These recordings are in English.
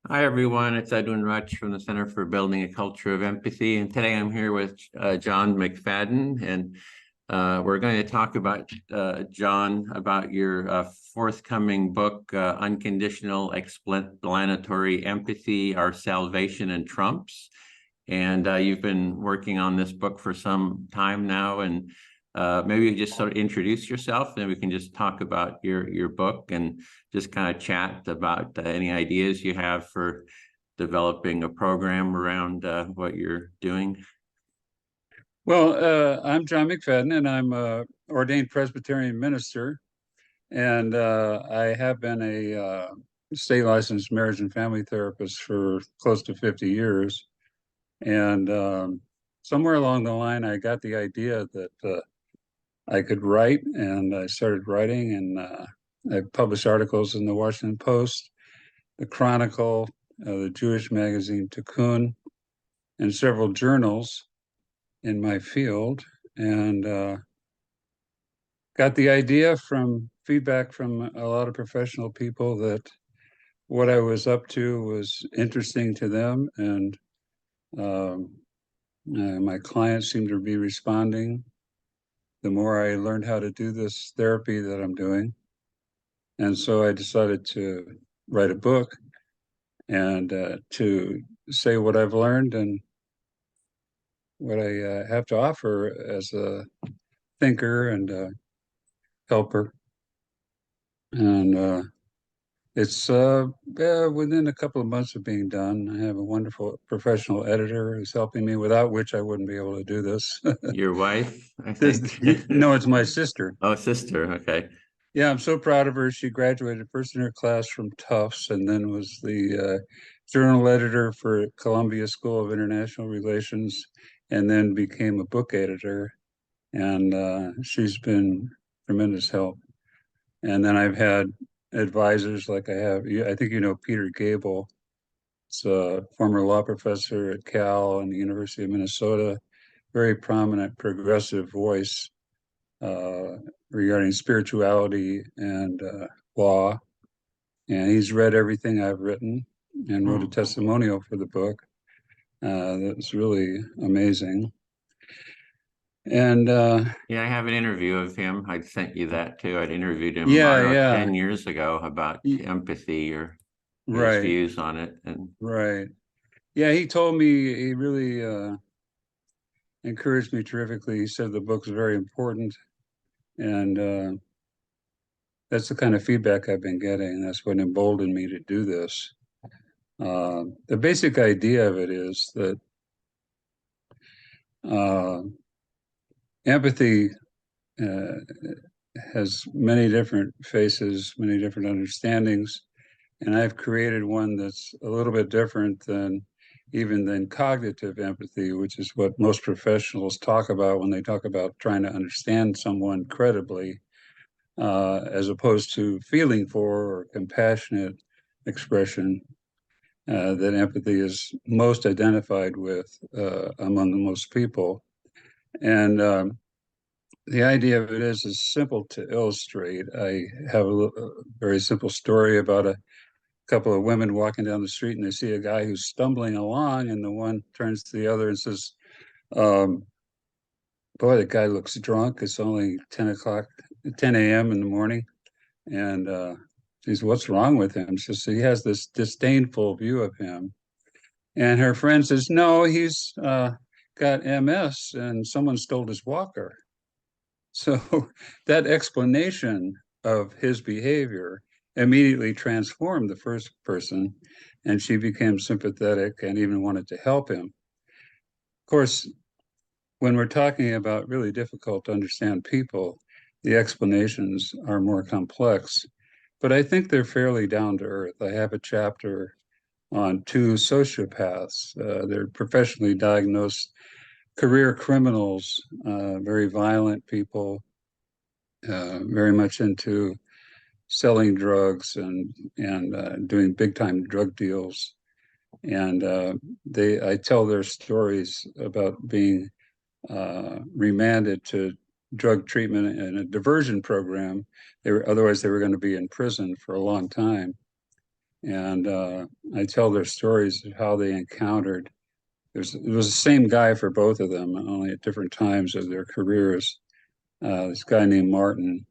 Hi, everyone. It's Edwin Rutsch from the Center for Building a Culture of Empathy. And today I'm here with John McFadden. And we're going to talk about, John, about your forthcoming book, Unconditional Explanatory Empathy, Our Salvation and Trumps. And you've been working on this book for some time now. And maybe you just sort of introduce yourself, and we can just talk about your book and just kind of chat about any ideas you have for developing a program around what you're doing. Well, I'm John McFadden, and I'm a ordained Presbyterian minister, and I have been a state licensed marriage and family therapist for close to 50 years. And somewhere along the line, I got the idea that I could write, and I started writing, and I published articles in the Washington Post, the Chronicle, the Jewish magazine Tikkun, and several journals in my field, and got the idea from feedback from a lot of professional people that what I was up to was interesting to them, and my clients seemed to be responding. The more I learned how to do this therapy that I'm doing, and so I decided to write a book and to say what I've learned and what I have to offer as a thinker and a helper. And it's within a couple of months of being done. I have a wonderful professional editor who's helping me, without which I wouldn't be able to do this. Your wife, I think. No, it's my sister. Oh, sister. Okay. Yeah, I'm so proud of her. She graduated first in her class from Tufts, and then was the journal editor for Columbia School of International Relations, and then became a book editor. And she's been tremendous help. And then I've had advisors like I think you know Peter Gable. It's a former law professor at Cal and the University of Minnesota, very prominent progressive voice regarding spirituality and law. And he's read everything I've written and wrote a testimonial for the book. That's really amazing. And yeah, I have an interview of him. I sent you that too. I'd interviewed him, I don't know, yeah, 10 years ago about empathy or his right, views on it. And right. Yeah, he told me, he really encouraged me terrifically. He said the book's very important, and that's the kind of feedback I've been getting. That's what emboldened me to do this. The basic idea of it is that uh, empathy uh, has many different faces, many different understandings, and I've created one that's a little bit different than cognitive empathy, which is what most professionals talk about when they talk about trying to understand someone credibly, as opposed to feeling for or compassionate expression that empathy is most identified with among most people. And the idea of it is simple to illustrate. I have a very simple story about a couple of women walking down the street, and they see a guy who's stumbling along, and the one turns to the other and says, um, boy, the guy looks drunk. It's only 10 a.m. in the morning. And she says, what's wrong with him? She says, he has this disdainful view of him. And her friend says, no, he's got MS and someone stole his walker. So that explanation of his behavior immediately transformed the first person, and she became sympathetic and even wanted to help him. Of course, when we're talking about really difficult to understand people, the explanations are more complex, but I think they're fairly down to earth. I have a chapter on two sociopaths. They're professionally diagnosed career criminals, very violent people, very much into selling drugs and doing big time drug deals. And I tell their stories about being remanded to drug treatment and a diversion program. Otherwise they were going to be in prison for a long time. And I tell their stories of how they encountered. It was the same guy for both of them, only at different times of their careers. This guy named Martin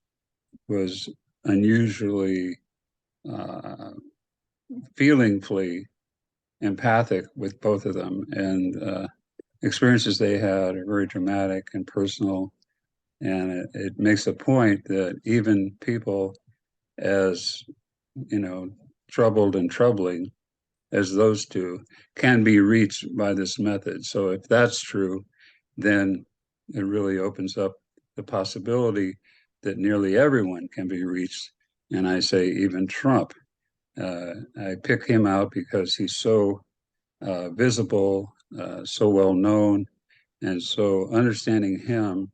was unusually feelingly empathic with both of them, and experiences they had are very dramatic and personal. And it makes a point that even people as, troubled and troubling as those two can be reached by this method. So if that's true, then it really opens up the possibility that nearly everyone can be reached. And I say even Trump. I pick him out because he's so visible, so well known, and so understanding him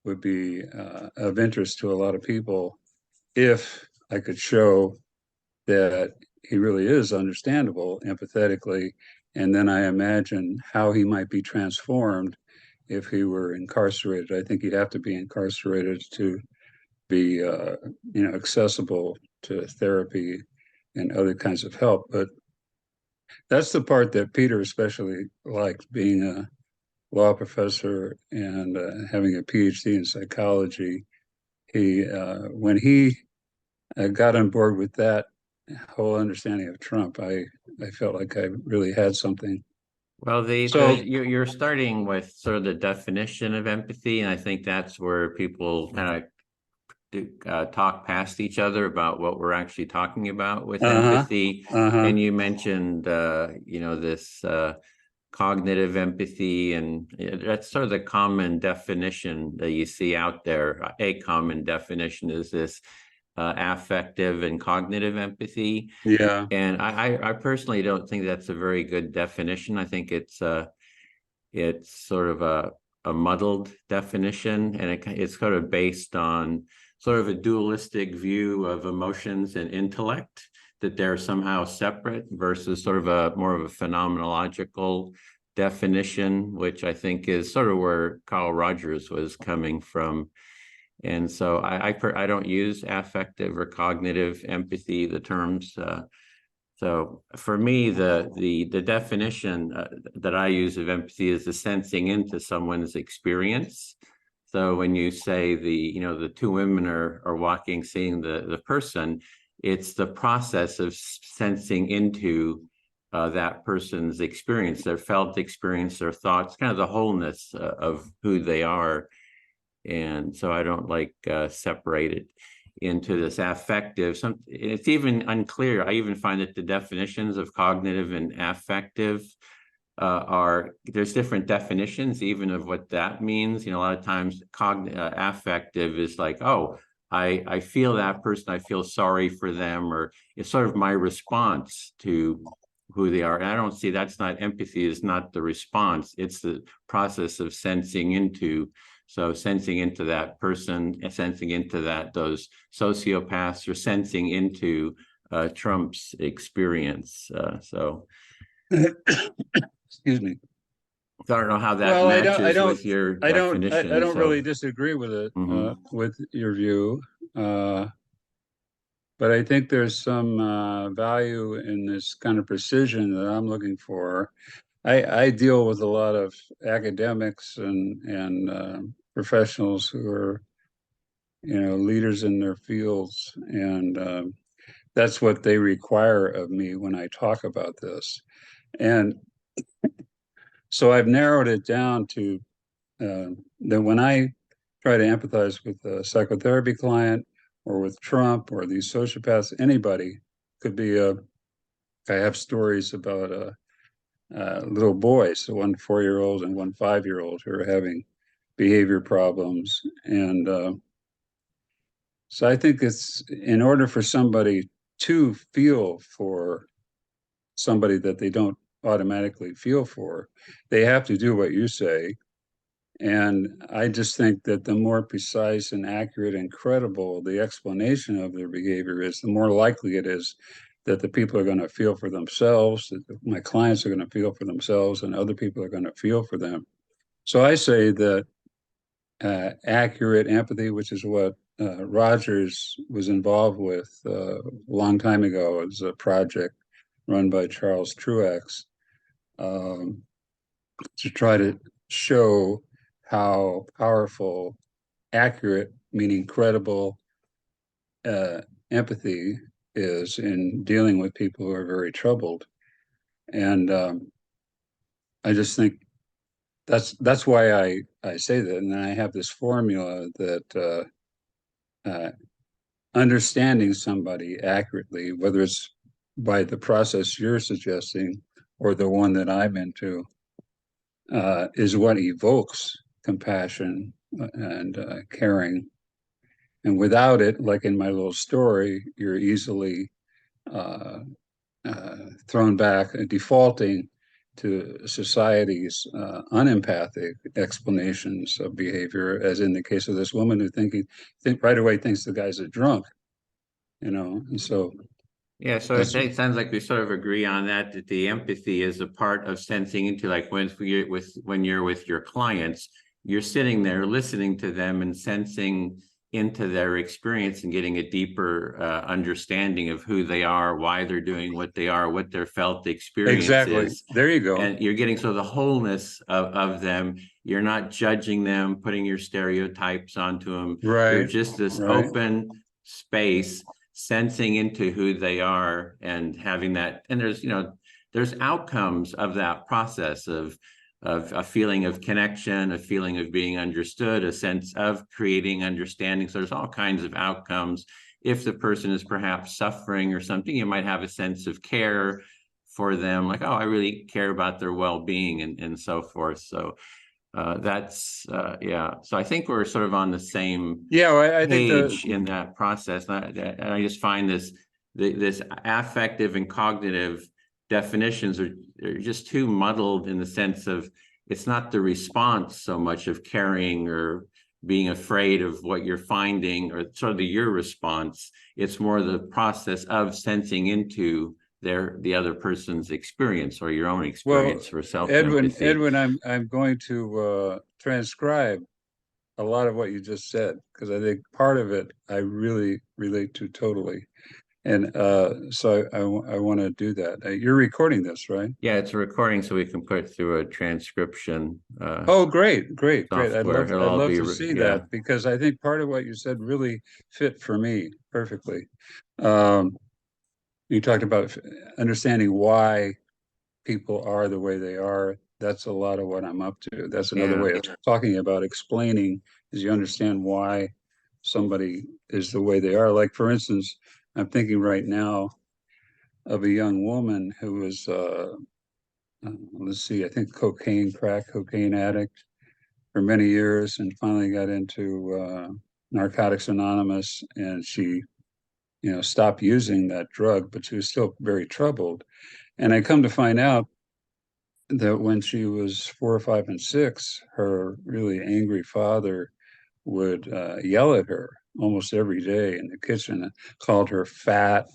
would be of interest to a lot of people if I could show that he really is understandable empathetically. And then I imagine how he might be transformed if he were incarcerated. I think he'd have to be incarcerated to be, accessible to therapy and other kinds of help. But that's the part that Peter especially liked, being a law professor and having a PhD in psychology. When he got on board with that whole understanding of Trump, I felt like I really had something. Well, So, you're starting with sort of the definition of empathy, and I think that's where people kind of talk past each other about what we're actually talking about with uh-huh, empathy. uh-huh, And you mentioned, this cognitive empathy, and that's sort of the common definition that you see out there. A common definition is this affective and cognitive empathy. yeah, And I personally don't think that's a very good definition. I think it's sort of a muddled definition, and it's sort of based on sort of a dualistic view of emotions and intellect, that they're somehow separate, versus sort of a more of a phenomenological definition, which I think is sort of where Carl Rogers was coming from. And so I don't use affective or cognitive empathy, the terms. So for me, the definition that I use of empathy is the sensing into someone's experience. So when you say the two women are walking, seeing the person, it's the process of sensing into that person's experience, their felt experience, their thoughts, kind of the wholeness of who they are. And so I don't like separate it into this affective. It's even unclear. I even find that the definitions of cognitive and affective there's different definitions even of what that means. A lot of times affective is like, oh, I feel that person, I feel sorry for them, or it's sort of my response to who they are. And I don't see, that's not empathy, is not the response, it's the process of sensing into. So sensing into that person, sensing into those sociopaths, or sensing into Trump's experience. excuse me. I don't know how that Well, matches with your I definition. don't So, really disagree with it, mhm. with your view. Uh, but I think there's some value in this kind of precision that I'm looking for. I deal with a lot of academics and professionals who are, leaders in their fields, and that's what they require of me when I talk about this. And so I've narrowed it down to that when I try to empathize with a psychotherapy client or with Trump or these sociopaths, anybody could be a. I have stories about little boys, so one 4-year-old and one 5-year-old, who are having behavior problems. And so I think it's in order for somebody to feel for somebody that they don't automatically feel for, they have to do what you say. And I just think that the more precise and accurate and credible the explanation of their behavior is, the more likely it is that the people are going to feel for themselves, that my clients are going to feel for themselves, and other people are going to feel for them. So I say that accurate empathy, which is what Rogers was involved with a long time ago. It was a project run by Charles Truex um, to try to show how powerful, accurate, meaning credible empathy is in dealing with people who are very troubled. And I just think that's why I say that. And then I have this formula that understanding somebody accurately, whether it's by the process you're suggesting or the one that I'm into, is what evokes compassion and caring. And without it, like in my little story, you're easily thrown back, defaulting to society's unempathic explanations of behavior, as in the case of this woman who right away thinks the guy's a drunk, and so Yeah, so it sounds like we sort of agree on that the empathy is a part of sensing into, like when you're with your clients, you're sitting there listening to them and sensing into their experience and getting a deeper understanding of who they are, why they're doing what they are, what their felt experience exactly. is. There you go. And you're getting sort of the wholeness of them. You're not judging them, putting your stereotypes onto them. Right. You're just this open space, sensing into who they are and having that. And there's outcomes of that process of a feeling of connection, a feeling of being understood, a sense of creating understanding. So there's all kinds of outcomes. If the person is perhaps suffering or something, you might have a sense of care for them, like, oh, I really care about their well-being and so forth. So that's yeah. So I think we're sort of on the same I page think in that process. And I just find this affective and cognitive definitions are just too muddled, in the sense of it's not the response so much of caring or being afraid of what you're finding or sort of your response. It's more the process of sensing into the other person's experience or your own experience for self-empathy. Edwin, I'm going to transcribe a lot of what you just said, because I think part of it I really relate to totally. And so I want to do that. You're recording this, right? Yeah, it's a recording, so we can put it through a transcription. Oh, great. I'd love to see that, because I think part of what you said really fit for me perfectly. You talked about understanding why people are the way they are. That's a lot of what I'm up to. That's another way of talking about explaining, is you understand why somebody is the way they are. Like, for instance, I'm thinking right now of a young woman who was, let's see, I think crack cocaine addict for many years, and finally got into Narcotics Anonymous, and she, stopped using that drug, but she was still very troubled. And I come to find out that when she was 4, 5, and 6, her really angry father would yell at her almost every day in the kitchen, called her fat,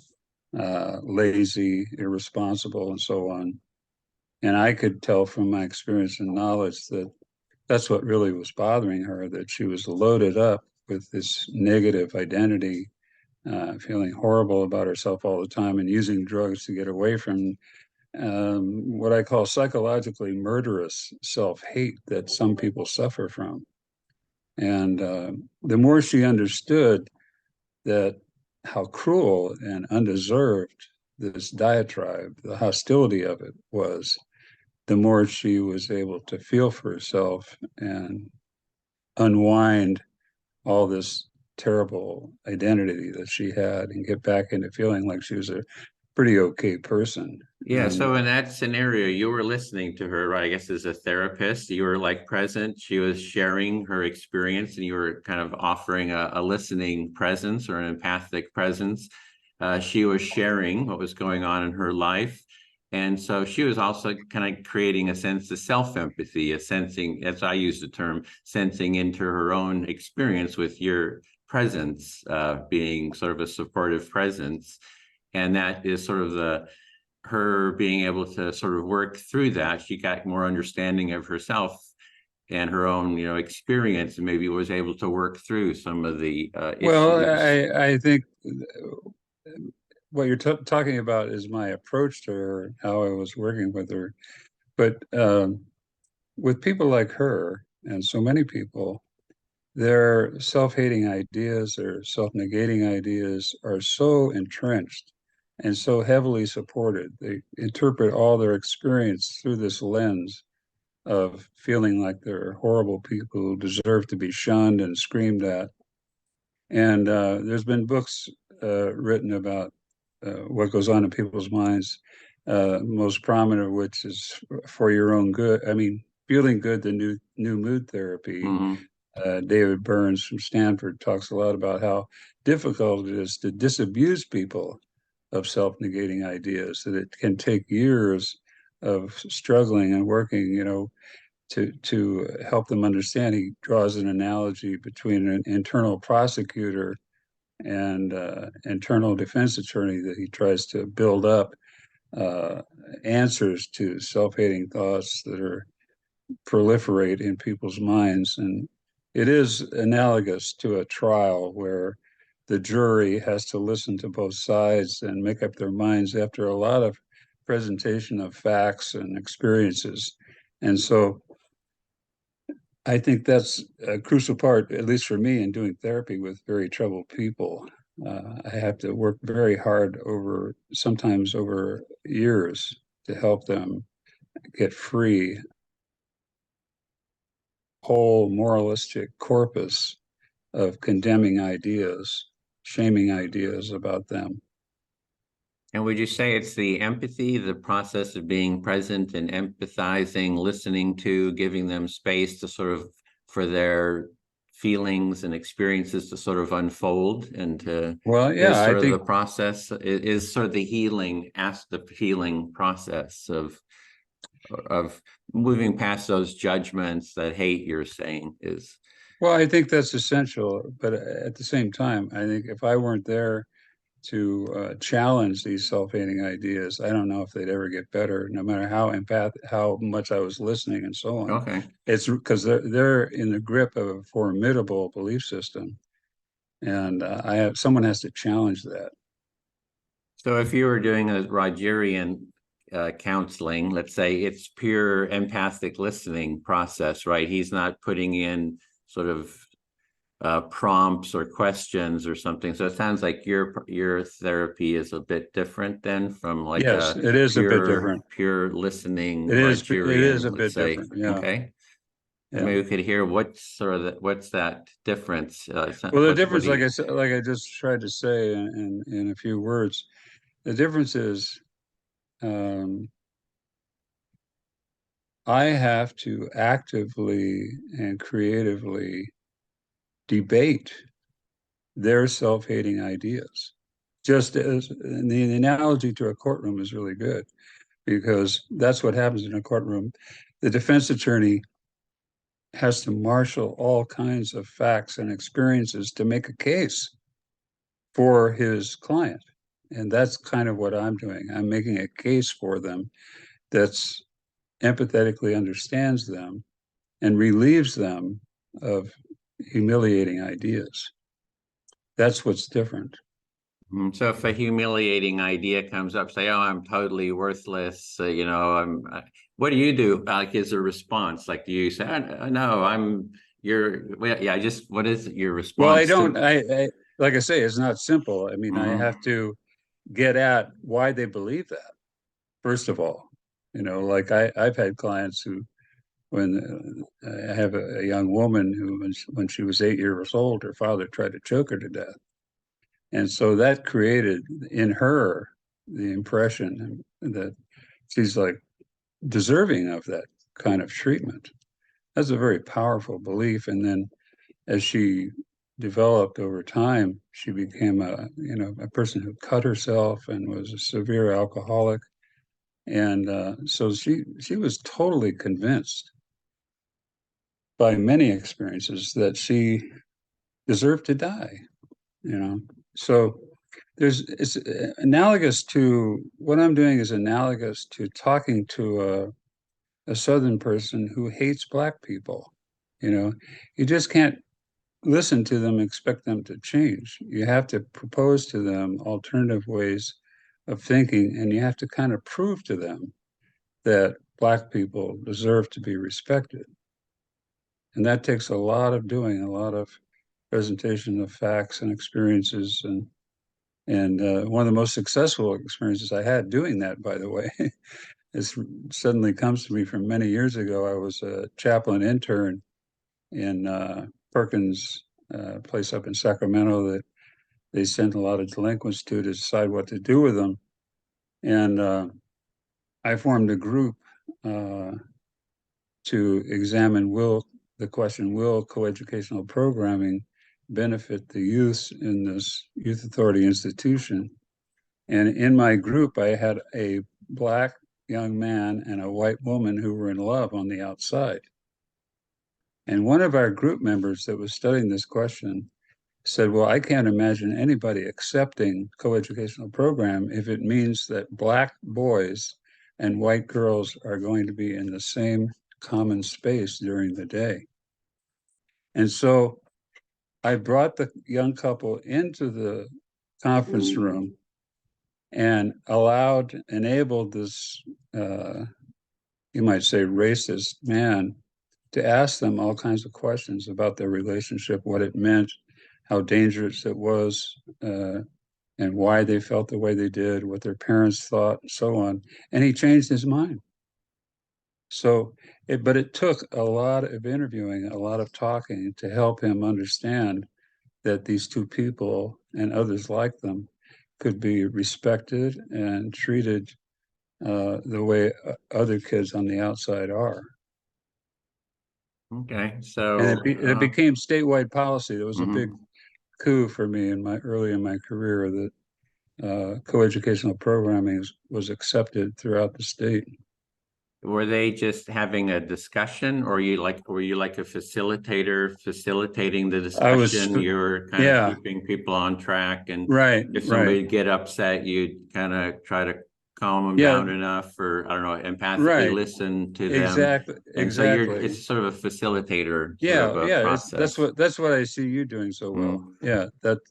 lazy, irresponsible, and so on. And I could tell from my experience and knowledge that that's what really was bothering her, that she was loaded up with this negative identity, feeling horrible about herself all the time, and using drugs to get away from what I call psychologically murderous self-hate that some people suffer from. And the more she understood that how cruel and undeserved this diatribe, the hostility of it was, the more she was able to feel for herself and unwind all this terrible identity that she had and get back into feeling like she was a pretty okay person. Yeah, so in that scenario, you were listening to her, right? I guess as a therapist, you were like present. She was sharing her experience, and you were kind of offering a listening presence or an empathic presence. She was sharing what was going on in her life. And so she was also kind of creating a sense of self-empathy, a sensing, as I use the term, sensing into her own experience with your presence, being sort of a supportive presence. And that is sort of her being able to sort of work through that. She got more understanding of herself and her own, experience, and maybe was able to work through some of the Well, issues. I think what you're talking about is my approach to her, how I was working with her. But with people like her and so many people, their self-hating ideas or self-negating ideas are so entrenched and so heavily supported. They interpret all their experience through this lens of feeling like they're horrible people who deserve to be shunned and screamed at. And there's been books written about what goes on in people's minds, most prominent of which is For Your Own Good. I mean, Feeling Good, the new mood therapy. Hmm. David Burns from Stanford talks a lot about how difficult it is to disabuse people of self-negating ideas, that it can take years of struggling and working, to help them understand. He draws an analogy between an internal prosecutor and internal defense attorney that he tries to build up answers to self-hating thoughts that are proliferate in people's minds. And it is analogous to a trial where the jury has to listen to both sides and make up their minds after a lot of presentation of facts and experiences. And so I think that's a crucial part, at least for me, in doing therapy with very troubled people. I have to work very hard sometimes over years, to help them get free whole moralistic corpus of condemning ideas, shaming ideas about them. And would you say it's the empathy, the process of being present and empathizing, listening to, giving them space to for their feelings and experiences to sort of unfold, and to Well, is yeah, I sort of think, the process, is sort of the healing process of moving past those judgments, that hate you're saying is. well, I think that's essential. But at the same time, I think if I weren't there to challenge these self-hating ideas, I don't know if they'd ever get better, no matter how much I was listening and so on. Okay. It's because they're in the grip of a formidable belief system, and someone has to challenge that. So if you were doing a Rogerian counseling, let's say it's pure empathic listening process, right? He's not putting in sort of prompts or questions or something. So it sounds like your therapy is a bit different then from like Yes, a it is a bit pure different. pure listening It is Rogerian, a let's bit say. different. Yeah, Okay. And yeah. maybe we could hear what's that difference? Well, the What difference, do like you? I said, like I just tried to say in a few words, the difference is um, I have to actively and creatively debate their self-hating ideas. Just as, and the analogy to a courtroom is really good, because that's what happens in a courtroom. The defense attorney has to marshal all kinds of facts and experiences to make a case for his client. And that's kind of what I'm doing. I'm making a case for them that's empathetically understands them and relieves them of humiliating ideas. That's what's different. So if a humiliating idea comes up, say, "Oh, I'm totally worthless," what do you do? Like, is a response? Like, do you say, "No, well, yeah, just what is your Well, I response don't, to?" I like I say, it's not simple. I mean, I Mhm. have to get at why they believe that, first of all. Like I've had clients who, when I have a young woman who, when she was 8 years old, her father tried to choke her to death. And so that created in her the impression that she's like deserving of that kind of treatment. That's a very powerful belief. And then as she developed over time, she became a person who cut herself and was a severe alcoholic. And so she was totally convinced by many experiences that she deserved to die. you know. So it's analogous to what I'm doing is analogous to talking to a Southern person who hates Black people. You just can't listen to them, expect them to change. You have to propose to them alternative ways of thinking, and you have to kind of prove to them that Black people deserve to be respected. And that takes a lot of doing, a lot of presentation of facts and experiences. And one of the most successful experiences I had doing that, by the way, this suddenly comes to me from many years ago. I was a chaplain intern in Perkins, place up in Sacramento that they sent a lot of delinquents to decide what to do with them. And I formed a group to examine the question, will coeducational programming benefit the youth in this youth authority institution? And in my group, I had a Black young man and a white woman who were in love on the outside. And one of our group members that was studying this question said, well, I can't imagine anybody accepting coeducational program if it means that Black boys and white girls are going to be in the same common space during the day. And so I brought the young couple into the conference room and enabled this, you might say, racist man to ask them all kinds of questions about their relationship, what it meant, how dangerous it was, and why they felt the way they did, what their parents thought, and so on. And he changed his mind. So, but it took a lot of interviewing, a lot of talking to help him understand that these two people and others like them could be respected and treated the way other kids on the outside are. Okay, so And it became statewide policy. There was a big mhm. coup for me early in my career that coeducational programming was accepted throughout the state. Were they just having a discussion, or were you like a facilitator facilitating the discussion? You were kind of Yeah, keeping people on track, and right, if right. somebody get upset, you'd kind of try to calm them Yeah, down enough, or I don't know, empathically right. listen to them. Exactly, And so exactly. it's sort of a facilitator sort of Yeah, a yeah. That's process. what I see you doing so well. Mm. Yeah,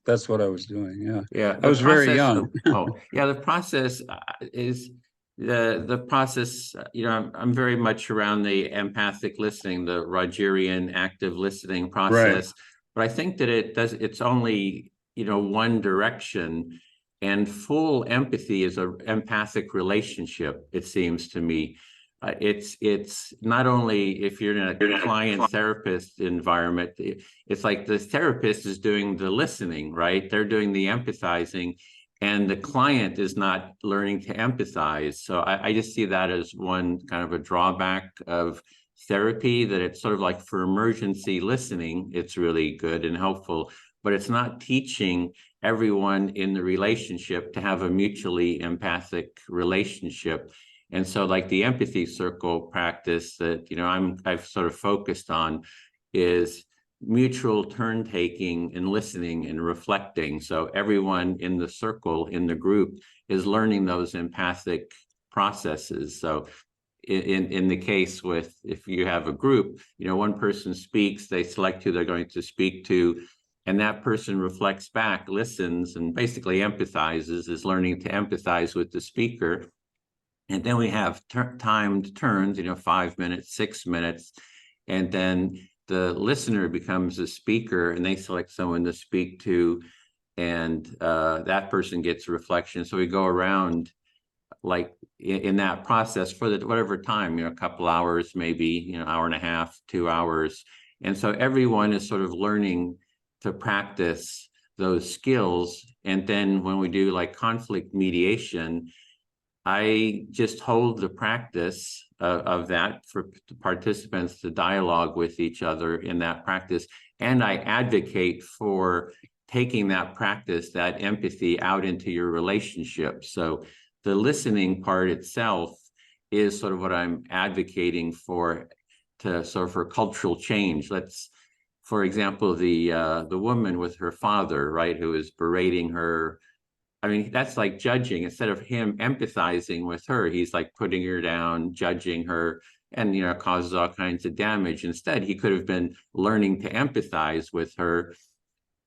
that's what I was doing. Yeah, Yeah, I the was very process young. of, yeah, the process is the process, I'm very much around the empathic listening, the Rogerian active listening Right. process. But I think that it's only, one direction, and full empathy is a empathic relationship, it seems to me. It's not only if you're in a client therapist environment, it's like the therapist is doing the listening, right? They're doing the empathizing, and the client is not learning to empathize. So I just see that as one kind of a drawback of therapy, that it's sort of like for emergency listening, it's really good and helpful, but it's not teaching everyone in the relationship to have a mutually empathic relationship. And so like the empathy circle practice that, I've sort of focused on is mutual turn taking and listening and reflecting. So everyone in the circle, in the group, is learning those empathic processes. So in the case with, if you have a group, one person speaks, they select who they're going to speak to, and that person reflects back, listens, and basically empathizes, is learning to empathize with the speaker. And then we have timed turns, 5 minutes, 6 minutes, and then the listener becomes a speaker and they select someone to speak to, and that person gets reflection. So we go around like in that process for whatever time, a couple hours, maybe, hour and a half, 2 hours. And so everyone is sort of learning to practice those skills. And then when we do like conflict mediation, I just hold the practice of that for participants to dialogue with each other in that practice. And I advocate for taking that practice, that empathy, out into your relationship. So the listening part itself is sort of what I'm advocating for, to sort of for cultural change. For example, the woman with her father, right, who is berating her I mean, that's like judging. Instead of him empathizing with her, he's like putting her down, judging her, and causes all kinds of damage. Instead, he could have been learning to empathize with her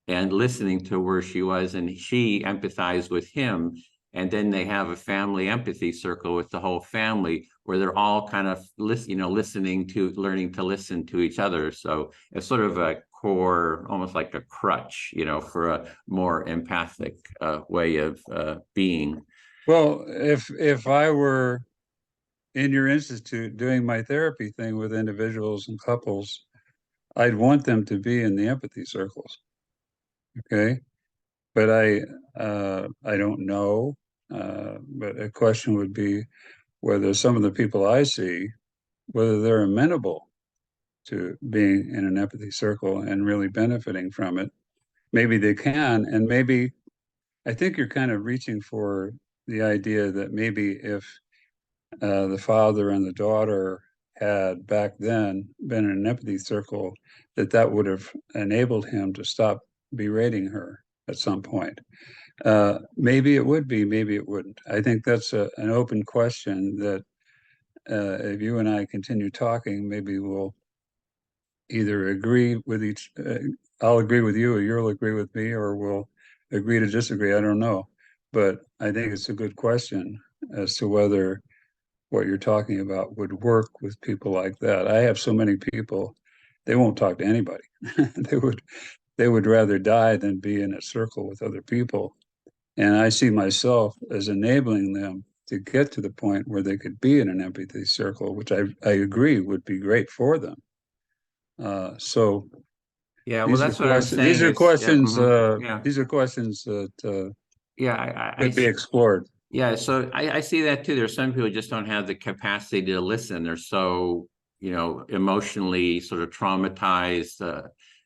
and listening to where she was, and she empathized with him. And then they have a family empathy circle with the whole family where they're all kind of listening to, learning to listen to each other. So it's sort of a core, almost like a crutch, for a more empathic way of being. Well, if I were in your institute doing my therapy thing with individuals and couples, I'd want them to be in the empathy circles. Okay. But I don't know. But a question would be whether some of the people I see, whether they're amenable to being in an empathy circle and really benefiting from it. Maybe they can, and maybe I think you're kind of reaching for the idea that maybe if the father and the daughter had back then been in an empathy circle, that would have enabled him to stop berating her at some point. Maybe it would be, maybe it wouldn't. I think that's an open question that if you and I continue talking, maybe we'll either agree with I'll agree with you or you'll agree with me, or we'll agree to disagree. I don't know. But I think it's a good question as to whether what you're talking about would work with people like that. I have so many people, they won't talk to anybody. they would rather die than be in a circle with other people. And I see myself as enabling them to get to the point where they could be in an empathy circle, which I agree would be great for them. So Yeah, well, that's what I'm saying these are is, questions, yeah, these are questions that yeah, could be explored. yeah, so I see that too. There's some people who just don't have the capacity to listen. They're so, emotionally sort of traumatized,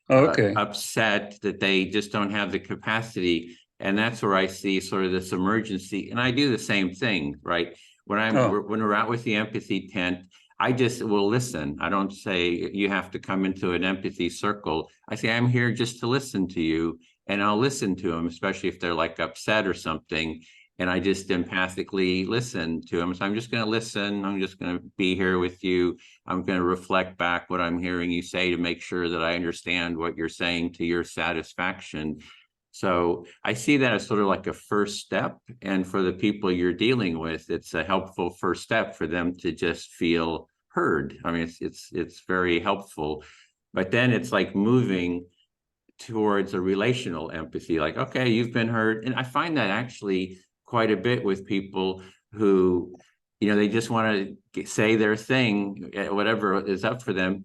Okay. upset that they just don't have the capacity. And that's where I see sort of this emergency. And I do the same thing, right? Oh, When we're out with the empathy tent, I just will listen. I don't say you have to come into an empathy circle. I say I'm here just to listen to you, and I'll listen to them, especially if they're like upset or something. And I just empathically listen to them. So I'm just going to listen. I'm just going to be here with you. I'm going to reflect back what I'm hearing you say to make sure that I understand what you're saying to your satisfaction. So I see that as sort of like a first step. And for the people you're dealing with, it's a helpful first step for them to just feel heard. I mean, it's very helpful. But then it's like moving towards a relational empathy, like, okay, you've been heard. And I find that actually quite a bit with people who, they just want to say their thing, whatever is up for them.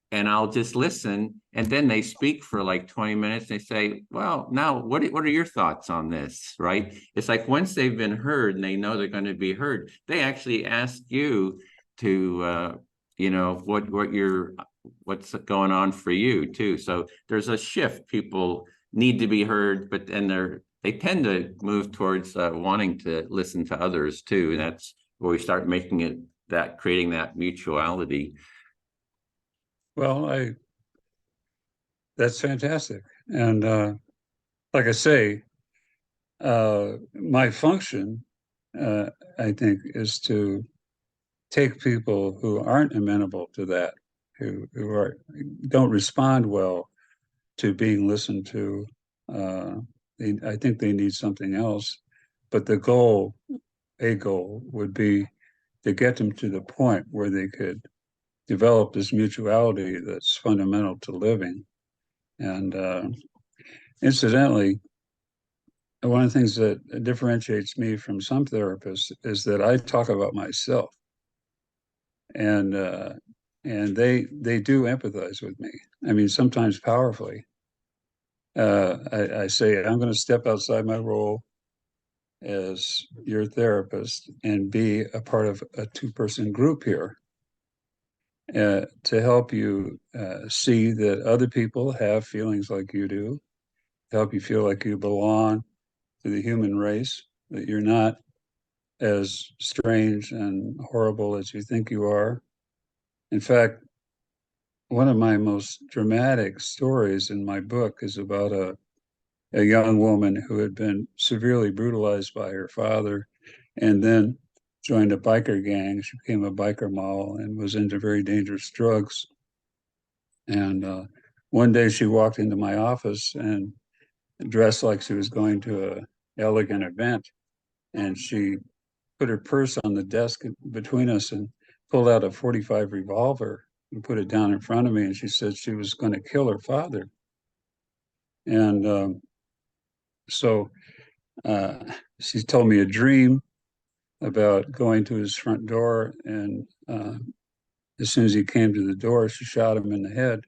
And I'll just listen. And then they speak for like 20 minutes. They say, well, now what are your thoughts on this? Right. It's like once they've been heard and they know they're going to be heard, they actually ask you to, what's going on for you too. So there's a shift. People need to be heard, but then they tend to move towards wanting to listen to others too. And that's where we start making it creating that mutuality. well, that's fantastic. And like I say, my function, I think, is to take people who aren't amenable to that, who don't respond well to being listened to. I think they need something else. But a goal would be to get them to the point where they could develop this mutuality that's fundamental to living. And incidentally, one of the things that differentiates me from some therapists is that I talk about myself, and they do empathize with me. I mean, sometimes powerfully. I say I'm going to step outside my role as your therapist and be a part of a two-person group here to help you see that other people have feelings like you do, to help you feel like you belong to the human race, that you're not as strange and horrible as you think you are. In fact, one of my most dramatic stories in my book is about a young woman who had been severely brutalized by her father and then joined a biker gang. She became a biker model and was into very dangerous drugs. And one day she walked into my office and dressed like she was going to an elegant event. And she put her purse on the desk between us and pulled out a .45 revolver and put it down in front of me. And she said she was going to kill her father. And so she told me a dream about going to his front door. And as soon as he came to the door, she shot him in the head.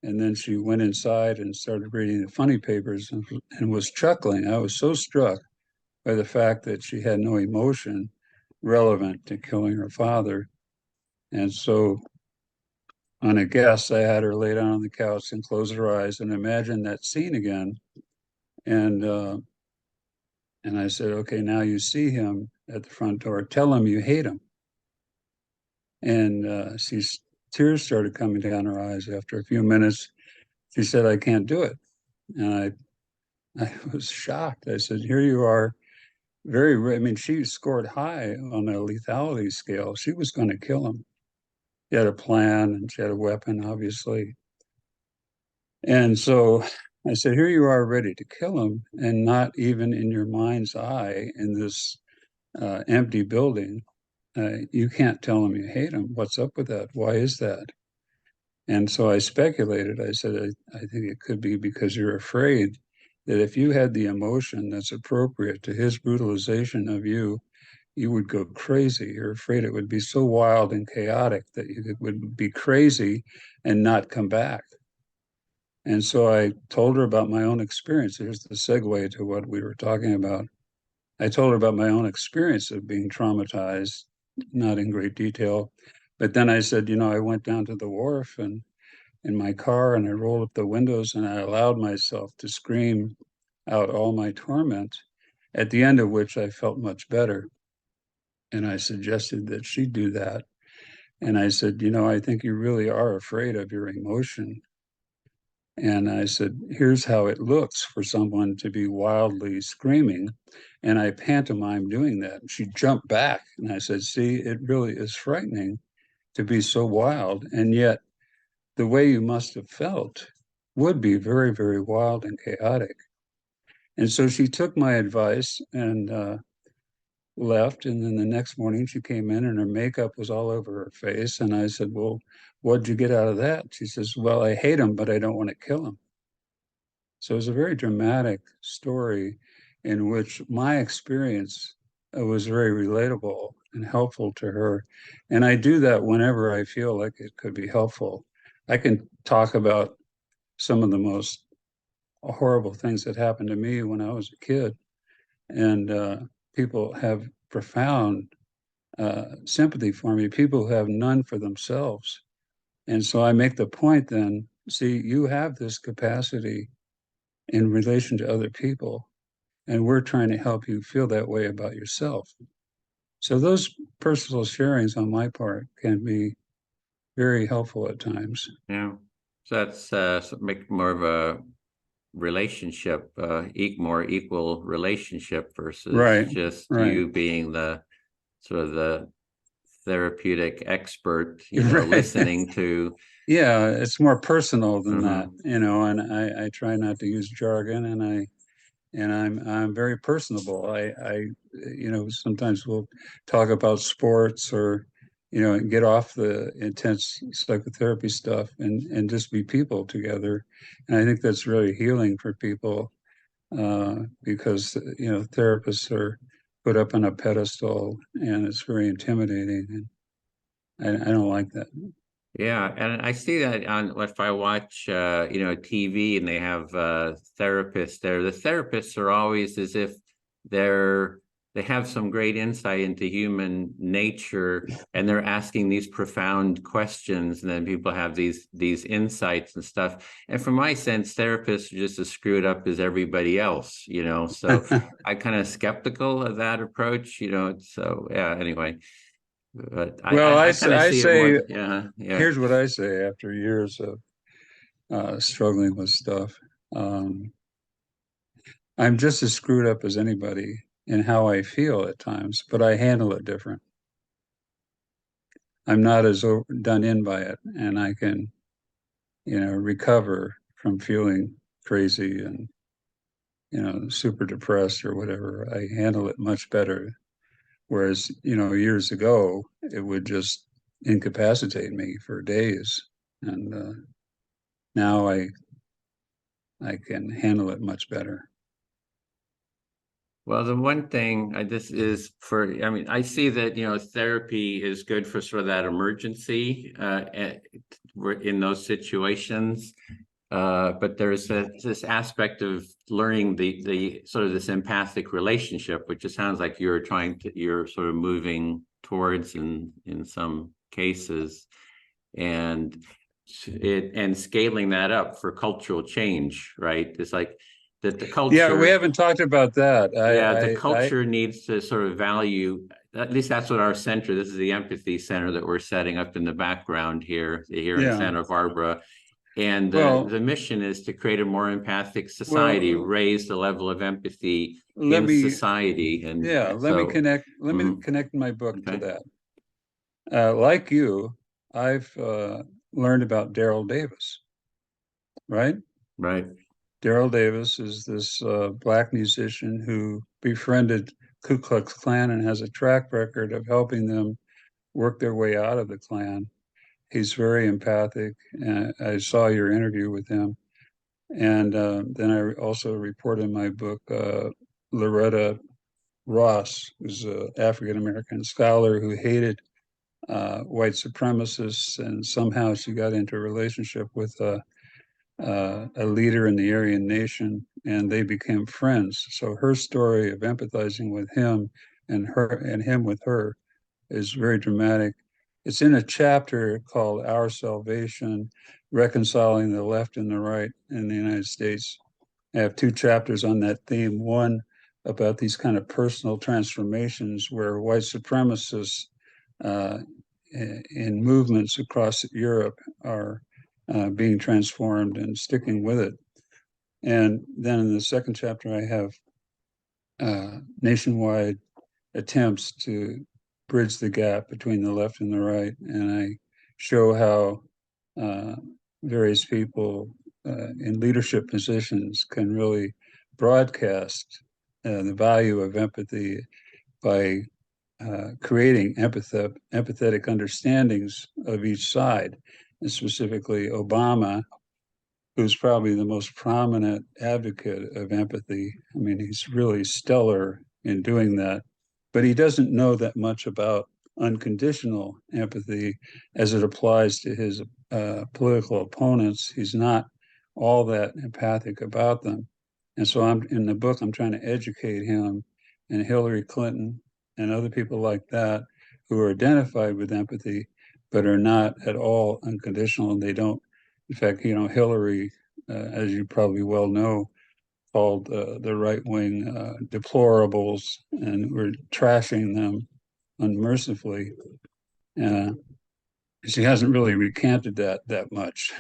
And then she went inside and started reading the funny papers and was chuckling. I was so struck by the fact that she had no emotion relevant to killing her father. And so on a guess, I had her lay down on the couch and close her eyes and imagine that scene again. And I said, okay, now you see him at the front door. Tell him you hate him. And tears started coming down her eyes. After a few minutes, she said, I can't do it. And I was shocked. I said, here you are. I mean, she scored high on a lethality scale. She was going to kill him. She had a plan and she had a weapon, obviously. And so I said, here you are ready to kill him, and not even in your mind's eye in this empty building. You can't tell him you hate him. What's up with that? Why is that? And so I speculated. I said, I think it could be because you're afraid that if you had the emotion that's appropriate to his brutalization of you, you would go crazy. You're afraid it would be so wild and chaotic that you would be crazy and not come back. And so I told her about my own experience. Here's the segue to what we were talking about. I told her about my own experience of being traumatized, not in great detail. But then I said, I went down to the wharf and in my car and I rolled up the windows and I allowed myself to scream out all my torment, at the end of which I felt much better. And I suggested that she do that. And I said, I think you really are afraid of your emotion. And I said, here's how it looks for someone to be wildly screaming. And I pantomime doing that. She jumped back and I said, see, it really is frightening to be so wild. And yet the way you must have felt would be very, very wild and chaotic. And so she took my advice and left. And then the next morning she came in and her makeup was all over her face. And I said, well, what'd you get out of that? She says, well, I hate him, but I don't want to kill him. So it was a very dramatic story in which my experience was very relatable and helpful to her. And I do that whenever I feel like it could be helpful. I can talk about some of the most horrible things that happened to me when I was a kid. And people have profound sympathy for me, people who have none for themselves. And so I make the point then, see, you have this capacity in relation to other people, and we're trying to help you feel that way about yourself. So those personal sharings on my part can be very helpful at times. Yeah. So that's make more of a relationship, more equal relationship versus Right, just right. you being the sort of the therapeutic expert, Right. listening to. Yeah, it's more personal than that, and I try not to use jargon, and I'm very personable. I sometimes we'll talk about sports or get off the intense psychotherapy stuff and just be people together. And I think that's really healing for people because therapists are put up on a pedestal and it's very intimidating, and I don't like that. Yeah, and I see that on if I watch TV and they have therapists there. The therapists are always as if they have some great insight into human nature and they're asking these profound questions, and then people have these insights and stuff. And from my sense, therapists are just as screwed up as everybody else, so I kind of skeptical of that approach, so yeah, anyway. But Well, I kind of I see it more. say, Yeah, yeah. here's what I say after years of struggling with stuff. I'm just as screwed up as anybody in how I feel at times, but I handle it different. I'm not as done in by it, and I can, recover from feeling crazy and, super depressed or whatever. I handle it much better. Whereas, years ago, it would just incapacitate me for days. And now I can handle it much better. Well, the one thing this is I mean, I see that, therapy is good for sort of that emergency in those situations. But there's this aspect of learning the sort of this empathic relationship, which it sounds like you're sort of moving towards in some cases, and scaling that up for cultural change, right? It's like that the Yeah, we culture, haven't talked about that. yeah, the I culture needs to sort of value, at least that's what our center, this is the empathy center that we're setting up in the background here in yeah. Santa Barbara. And Well, the mission is to create a more empathic society, well, raise the level of empathy let in me, society. And yeah, so, let me mhm, connect my book to okay, that. Like you, I've learned about Daryl Davis, right? right. Daryl Davis is this black musician who befriended Ku Klux Klan and has a track record of helping them work their way out of the Klan. He's very empathic. I saw your interview with him. And then I also report in my book Loretta Ross, who's an African American scholar who hated white supremacists, and somehow she got into a relationship with a leader in the Aryan Nation, and they became friends. So her story of empathizing with him and him with her is very dramatic. It's in a chapter called Our Salvation, Reconciling the Left and the Right in the United States. I have two chapters on that theme. One about these kind of personal transformations where white supremacists uh, in movements across Europe are being transformed and sticking with it. And then in the second chapter, I have nationwide attempts to bridge the gap between the left and the right. And I show how uh, various people in leadership positions can really broadcast the value of empathy by creating empathetic understandings of each side. And specifically, Obama, who's probably the most prominent advocate of empathy. I mean, he's really stellar in doing that, but he doesn't know that much about unconditional empathy as it applies to his political opponents. He's not all that empathic about them. And so I'm in the book, I'm trying to educate him and Hillary Clinton and other people like that who are identified with empathy, but are not at all unconditional. And they don't, in fact, Hillary, as you probably well know, called the right wing deplorables, and we're trashing them unmercifully. Uh, she hasn't really recanted that much.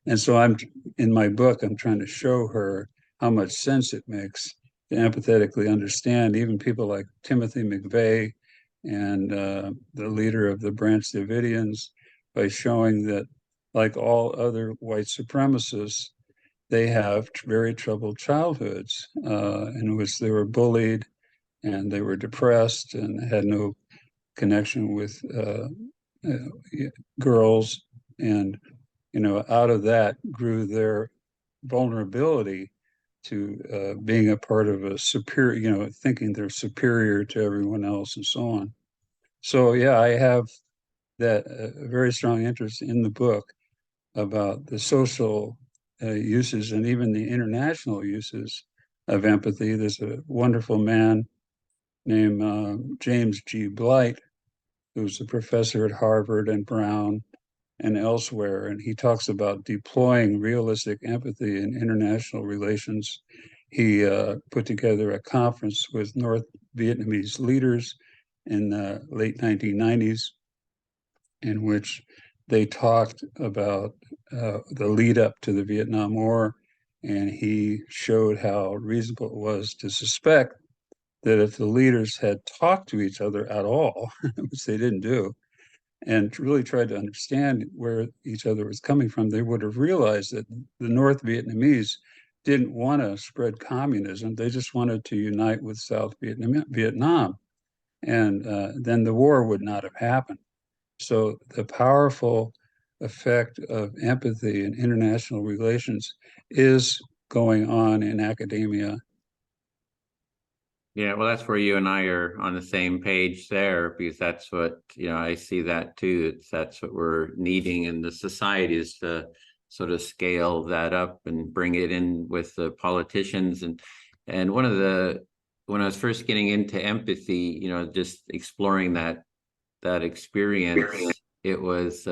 And so I'm in my book, I'm trying to show her how much sense it makes to empathetically understand even people like Timothy McVeigh and the leader of the Branch Davidians, by showing that, like all other white supremacists, they have very troubled childhoods in which they were bullied and they were depressed and had no connection with girls. And out of that grew their vulnerability to being a part of a superior, thinking they're superior to everyone else and so on. So yeah, I have that very strong interest in the book about the social uses and even the international uses of empathy. There's a wonderful man named James G. Blight, who's a professor at Harvard and Brown and elsewhere, and he talks about deploying realistic empathy in international relations. He put together a conference with North Vietnamese leaders in the late 1990s, in which they talked about the lead up to the Vietnam War And he showed how reasonable it was to suspect that if the leaders had talked to each other at all, which they didn't do, and really tried to understand where each other was coming from, they would have realized that the North Vietnamese didn't want to spread communism. They just wanted to unite with South Vietnam. And then the war would not have happened. So the powerful effect of empathy in international relations is going on in academia. Yeah, well, that's where you and I are on the same page there, because that's what, I see that too. That's what we're needing in the society, is to sort of scale that up and bring it in with the politicians. And when I was first getting into empathy, just exploring that experience, it was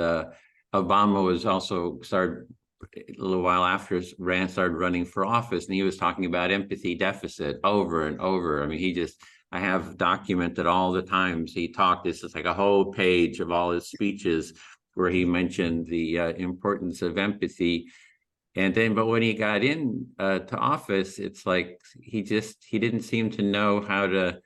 Obama was also started a little while after started running for office, and he was talking about empathy deficit over and over. I mean, I have documented all the times he talked. This is like a whole page of all his speeches where he mentioned the importance of empathy. And then, but when he got in to office, it's like he didn't seem to know how to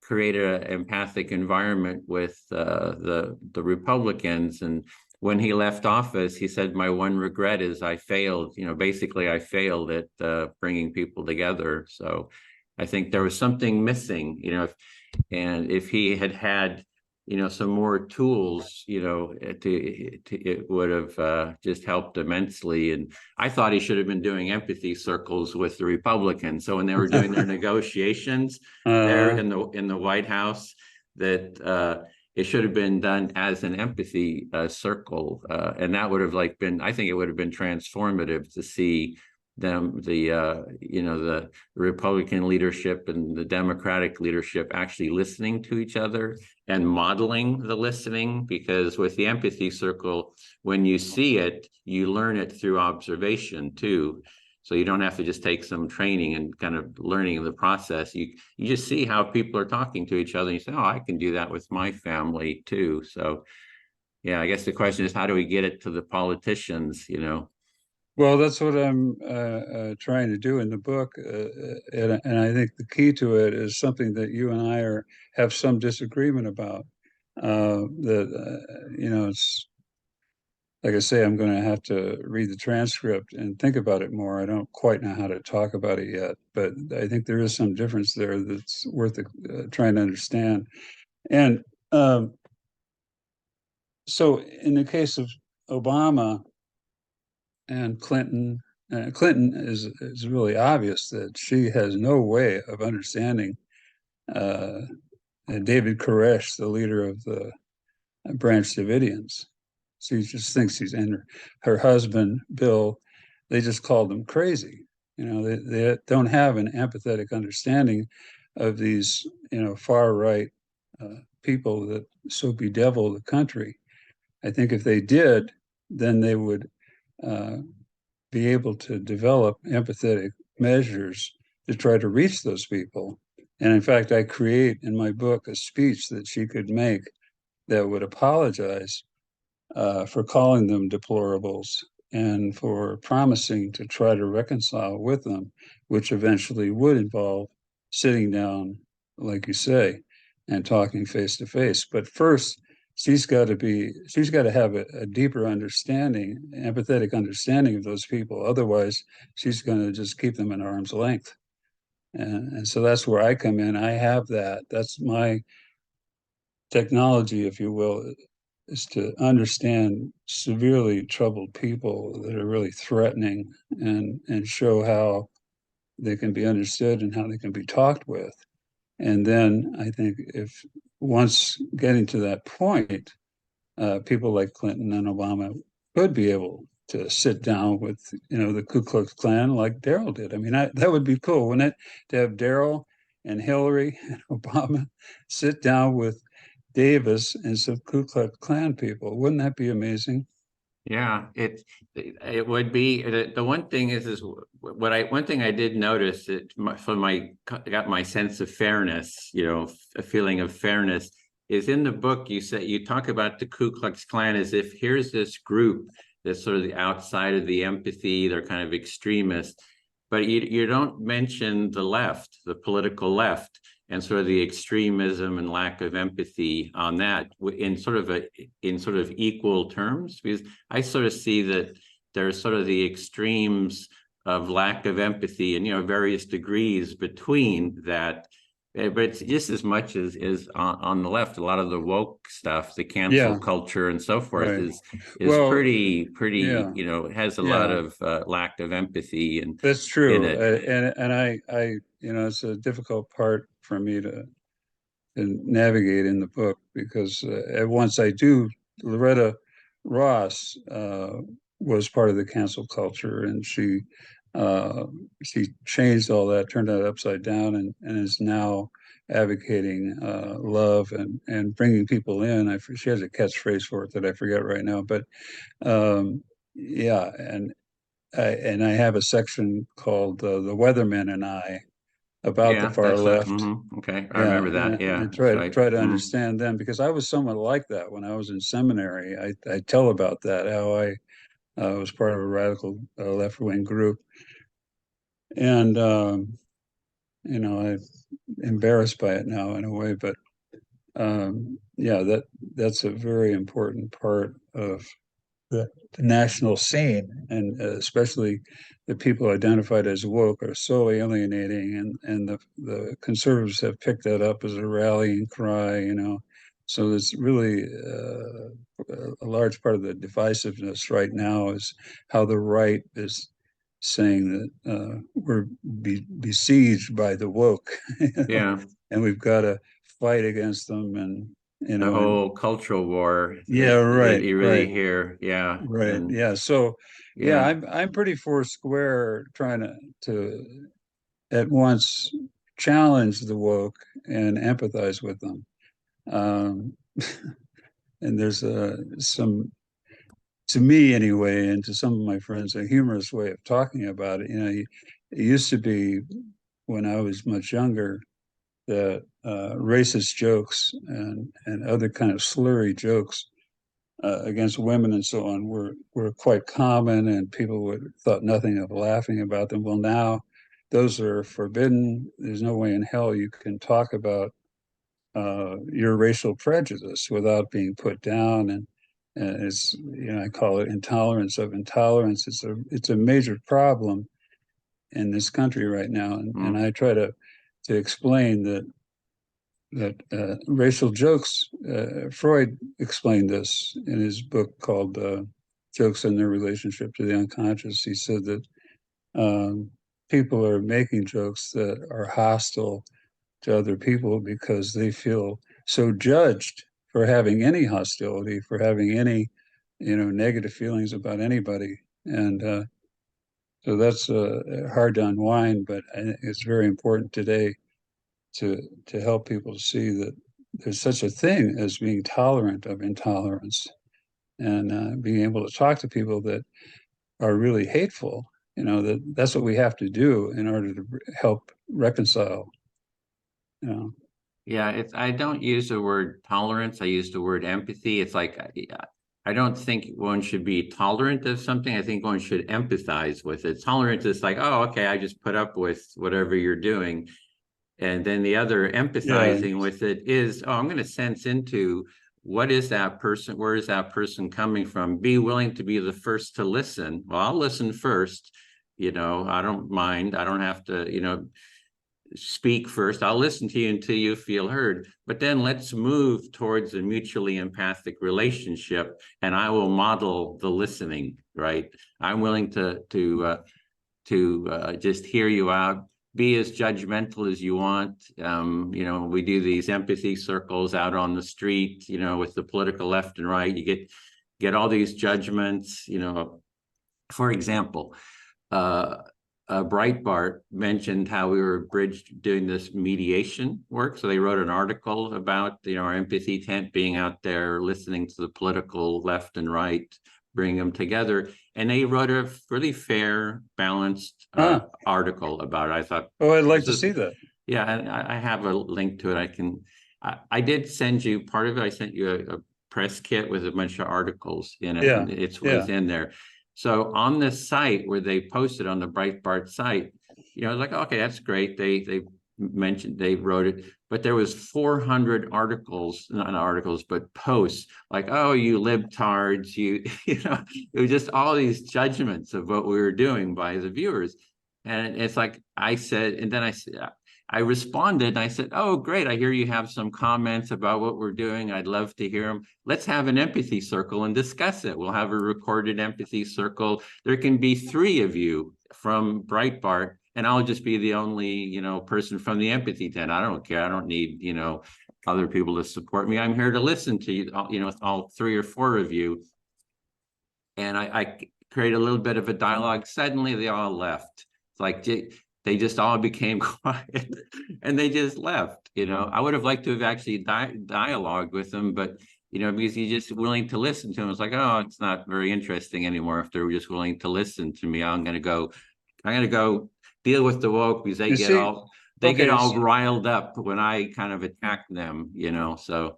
create an empathic environment with the Republicans. And when he left office, he said, "My one regret is I failed. Basically, I failed at bringing people together." So I think there was something missing. If he had had some more tools, it would have just helped immensely. And I thought he should have been doing empathy circles with the Republicans. So when they were doing their negotiations there in the White House, that it should have been done as an empathy circle, and that would have I think it would have been transformative to see them, the Republican leadership and the Democratic leadership actually listening to each other and modeling the listening. Because with the empathy circle, when you see it, you learn it through observation too. So you don't have to just take some training and kind of learning the process. You just see how people are talking to each other, and you say, "Oh, I can do that with my family too." So yeah, I guess the question is, how do we get it to the politicians, Well, that's what I'm trying to do in the book, and I think the key to it is something that you and I have some disagreement about. It's like I say, I'm going to have to read the transcript and think about it more. I don't quite know how to talk about it yet, but I think there is some difference there that's worth trying to understand. And so, in the case of Obama and Clinton, Clinton is really obvious that she has no way of understanding David Koresh, the leader of the Branch Davidians. She just thinks he's in her husband, Bill. They just called him crazy. They don't have an empathetic understanding of these, far right people that so bedevil the country. I think if they did, then they would be able to develop empathetic measures to try to reach those people. And in fact, I create in my book a speech that she could make that would apologize for calling them deplorables and for promising to try to reconcile with them, which eventually would involve sitting down, like you say, and talking face to face. But first, she's got to have a deeper understanding, empathetic understanding of those people. Otherwise, she's going to just keep them at arm's length. And so that's where I come in. I have that. That's my technology, if you will, is to understand severely troubled people that are really threatening and show how they can be understood and how they can be talked with. And then I think if once getting to that point, people like Clinton and Obama could be able to sit down with, the Ku Klux Klan like Daryl did. I mean, that would be cool, wouldn't it? To have Daryl and Hillary and Obama sit down with Davis and some Ku Klux Klan people. Wouldn't that be amazing? Yeah, it would be. The one thing is one thing I did notice, got my sense of fairness, a feeling of fairness, is in the book. You talk about the Ku Klux Klan as if here's this group that's sort of the outside of the empathy. They're kind of extremists, but you don't mention the left, the political left, and sort of the extremism and lack of empathy on that in sort of equal terms, because I sort of see that there's sort of the extremes of lack of empathy and, various degrees between that. But it's just as much as on the left. A lot of the woke stuff, the cancel culture and so forth is Well, pretty, yeah, has a lot of lack of empathy and that's in true. it. And I, it's a difficult part for me to navigate in the book because at once I do, Loretta Ross was part of the cancel culture, and she changed all that, turned that upside down, and is now advocating love and bringing people in. She has a catchphrase for it that I forget right now, but yeah, and I have a section called "The Weatherman and I" about the Yeah, far left. okay. I Yeah, remember that. Yeah, and that's right. try to understand them, because I was somewhat like that when I was in seminary. I tell about that, how I was part of a radical left-wing group, and I'm embarrassed by it now in a way, but yeah, that's a very important part of the national scene, and especially the people identified as woke are so alienating, and the conservatives have picked that up as a rallying cry. So it's really a large part of the divisiveness right now is how the right is saying that we're besieged by the woke, Yeah, and we've got to fight against them, and the and whole cultural war yeah, that right, you really right. hear. Yeah, Right. and Yeah. So yeah, yeah, I'm pretty four square trying to at once challenge the woke and empathize with them. Um, and there's some, to me anyway, and to some of my friends, a humorous way of talking about it. It used to be when I was much younger that racist jokes and other kind of slurry jokes against women and so on were quite common, and people thought nothing of laughing about them. Well, now those are forbidden. There's no way in hell you can talk about your racial prejudice without being put down, and it's I call it intolerance of intolerance. It's a major problem in this country right now, and I try to explain that racial jokes, Freud explained this in his book called Jokes and Their Relationship to the Unconscious. He said that people are making jokes that are hostile to other people because they feel so judged for having any hostility, for having any, negative feelings about anybody. And so that's hard to unwind, but it's very important today to help people see that there's such a thing as being tolerant of intolerance, and being able to talk to people that are really hateful. That's what we have to do in order to help reconcile. You know. yeah. I don't use the word tolerance. I use the word empathy. It's like I don't think one should be tolerant of something. I think one should empathize with it. Tolerance is like, oh, okay, I just put up with whatever you're doing. And then the other Yeah, empathizing with it is, oh, I'm going to sense into what is that person? Where is that person coming from? Be willing to be the first to listen. Well, I'll listen first. I don't mind. I don't have to, speak first. I'll listen to you until you feel heard. But then let's move towards a mutually empathic relationship, and I will model the listening. Right? I'm willing to just hear you out, be as judgmental as you want. We do these empathy circles out on the street, with the political left and right. You get all these judgments. For example, Breitbart mentioned how we were bridged doing this mediation work. So they wrote an article about, our empathy tent being out there, listening to the political left and right, bring them together. And they wrote a really fair, balanced article about it. I thought, oh, I'd like to see that. yeah, and I have a link to it. I did send you part of it. I sent you a press kit with a bunch of articles in it. Yeah, And it's yeah. in there. So on this site where they posted on the Breitbart site, like, okay, that's great. They mentioned, they wrote it, but there was 400 articles, not articles, but posts like, oh, you libtards, it was just all these judgments of what we were doing by the viewers. And it's like I said, and then I responded and I said, oh, great. I hear you have some comments about what we're doing. I'd love to hear them. Let's have an empathy circle and discuss it. We'll have a recorded empathy circle. There can be 3 of you from Breitbart, and I'll just be the only, person from the empathy tent. I don't care. I don't need, other people to support me. I'm here to listen to you, all 3 or 4 of you. And I created a little bit of a dialogue. Suddenly they all left. It's like they just all became quiet and they just left. I would have liked to have actually dialogued with them, but because you're just willing to listen to them. It's like, oh, it's not very interesting anymore. If they're just willing to listen to me, I'm gonna go deal with the woke, because they get all riled up when I kind of attack them, so.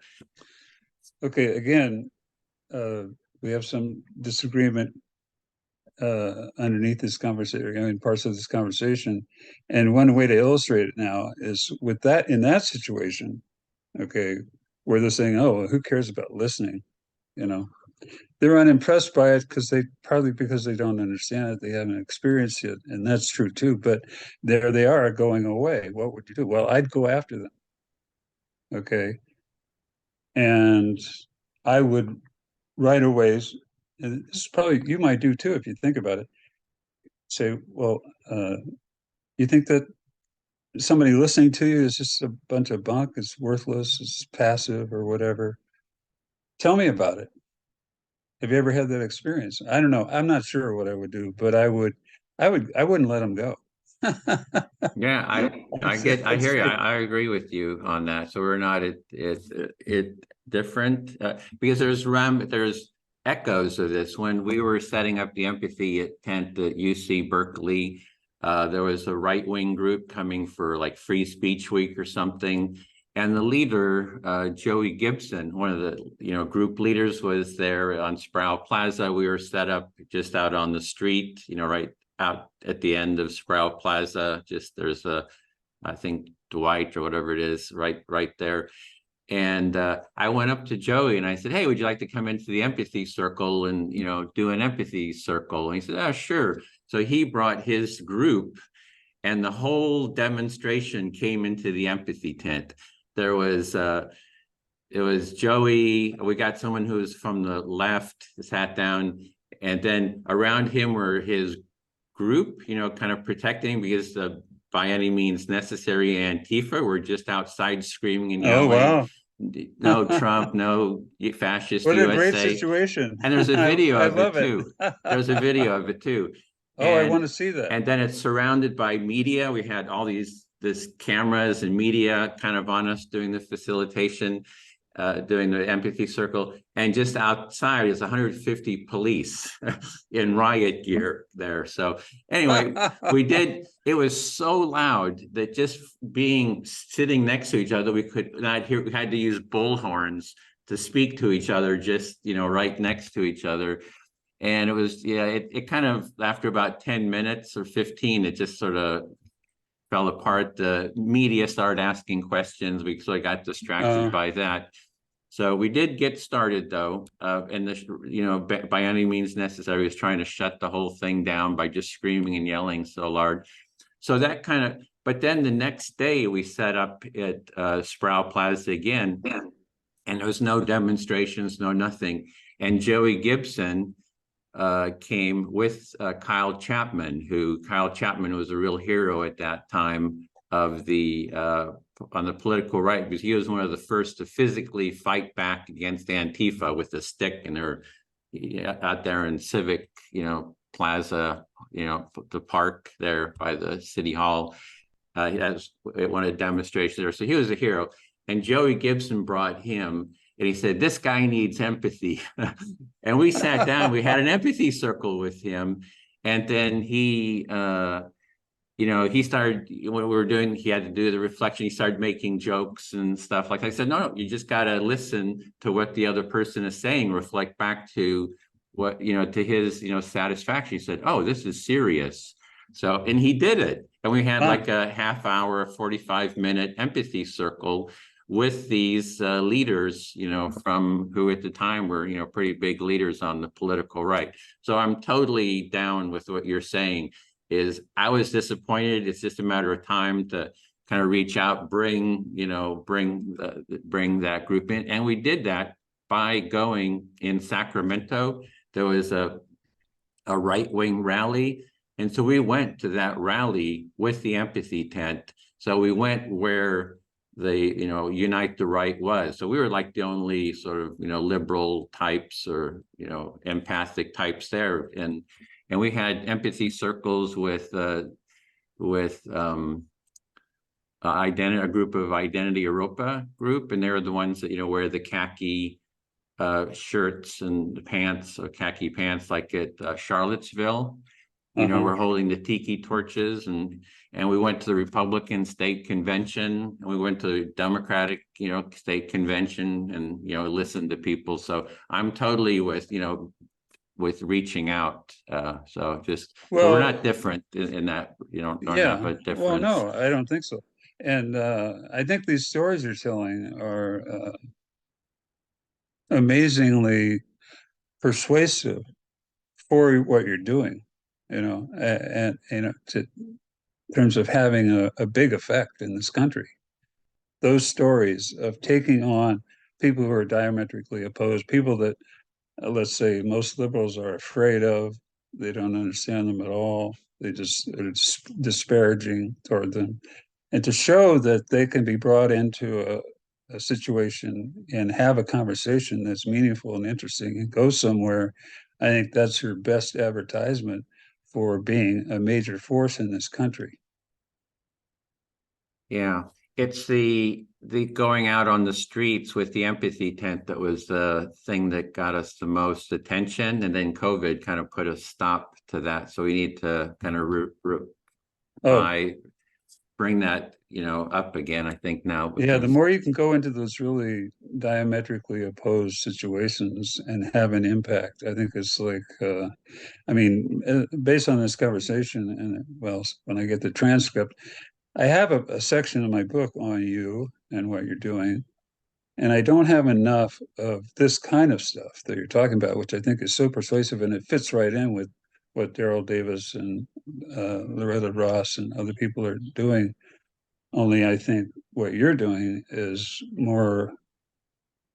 Okay, again, we have some disagreement underneath this conversation, parts of this conversation. And one way to illustrate it now is with that, in that situation, okay, where they're saying, oh, who cares about listening? They're unimpressed by it partly because they don't understand it. They haven't experienced it. And that's true too. But there they are going away. What would you do? Well, I'd go after them. Okay. And I would right away, and this is probably, you might do too, if you think about it, say, well, you think that somebody listening to you is just a bunch of bunk, it's worthless, it's passive or whatever? Tell me about it. Have you ever had that experience? I don't know. I'm not sure what I would do, but I wouldn't let them go. Yeah, I hear you. I agree with you on that. So we're not it different because there's echoes of this. When we were setting up the empathy tent at UC Berkeley, there was a right-wing group coming for like Free Speech Week or something. And the leader, Joey Gibson, one of the group leaders, was there on Sproul Plaza. We were set up just out on the street, right out at the end of Sproul Plaza. Just there's I think Dwight or whatever it is, right there. And I went up to Joey and I said, hey, would you like to come into the empathy circle and do an empathy circle? And he said, oh, sure. So he brought his group, and the whole demonstration came into the empathy tent. There was it was Joey. We got someone who was from the left, sat down, and then around him were his group, kind of protecting, because the by any means necessary Antifa were just outside screaming and yelling. Oh, wow. No Trump, no fascist What USA. a great situation. And there's a video of it too. There's a video of it too. Oh, I want to see that. And then it's surrounded by media. We had all this cameras and media kind of on us doing the facilitation, doing the empathy circle. And just outside is 150 police in riot gear there. So anyway, it was so loud that just sitting next to each other, we could not hear. We had to use bullhorns to speak to each other, just, right next to each other. And it was, it kind of, after about 10 minutes or 15, it just sort of fell apart. The media started asking questions. We sort of got distracted by that. So we did get started though, and by any means necessary, was trying to shut the whole thing down by just screaming and yelling so loud. So that kind of, but then the next day we set up at Sproul Plaza again, and there was no demonstrations, no nothing. And Joey Gibson came with Kyle Chapman, Kyle Chapman was a real hero at that time of on the political right, because he was one of the first to physically fight back against Antifa with a stick, and they're out there in Civic, Plaza, the park there by the city hall. He has one of the demonstrations there. So he was a hero. And Joey Gibson brought him, and he said, this guy needs empathy. And we sat down, we had an empathy circle with him. And then he he started, when we were doing, he had to do the reflection, he started making jokes and stuff. Like I said, no, you just got to listen to what the other person is saying, reflect back to what, to his, satisfaction. He said, oh, this is serious. So, and he did it. And we had like a half hour, 45-minute empathy circle with these leaders, from who at the time were, pretty big leaders on the political right. So I'm totally down with what you're saying. Is I was disappointed. It's just a matter of time to kind of reach out, bring that group in. And we did that by going in Sacramento. There was a right-wing rally. And so we went to that rally with the empathy tent. So we went where the, Unite the Right was. So we were like the only sort of, liberal types or, empathic types there. And we had empathy circles with identity, a group of Identity Europa group, and they're the ones that wear the khaki shirts and pants, or khaki pants, like at Charlottesville. We're holding the tiki torches, and we went to the Republican state convention, and we went to the Democratic state convention, and listened to people. So I'm totally with reaching out. So we're not different in that, don't have a difference. Well, no, I don't think so. And I think these stories you're telling are amazingly persuasive for what you're doing, and in terms of having a big effect in this country. Those stories of taking on people who are diametrically opposed, people that let's say most liberals are afraid of, they don't understand them at all, they just are disparaging toward them, and to show that they can be brought into a situation and have a conversation that's meaningful and interesting and go somewhere, I think that's your best advertisement for being a major force in this country. Yeah, it's the going out on the streets with the empathy tent that was the thing that got us the most attention, and then COVID kind of put a stop to that. So we need to kind of bring that up again, I think now. Yeah, the more you can go into those really diametrically opposed situations and have an impact, I think it's like, based on this conversation, and well, when I get the transcript, I have a section in my book on you and what you're doing, and I don't have enough of this kind of stuff that you're talking about, which I think is so persuasive, and it fits right in with what Daryl Davis and Loretta Ross and other people are doing. Only I think what you're doing is more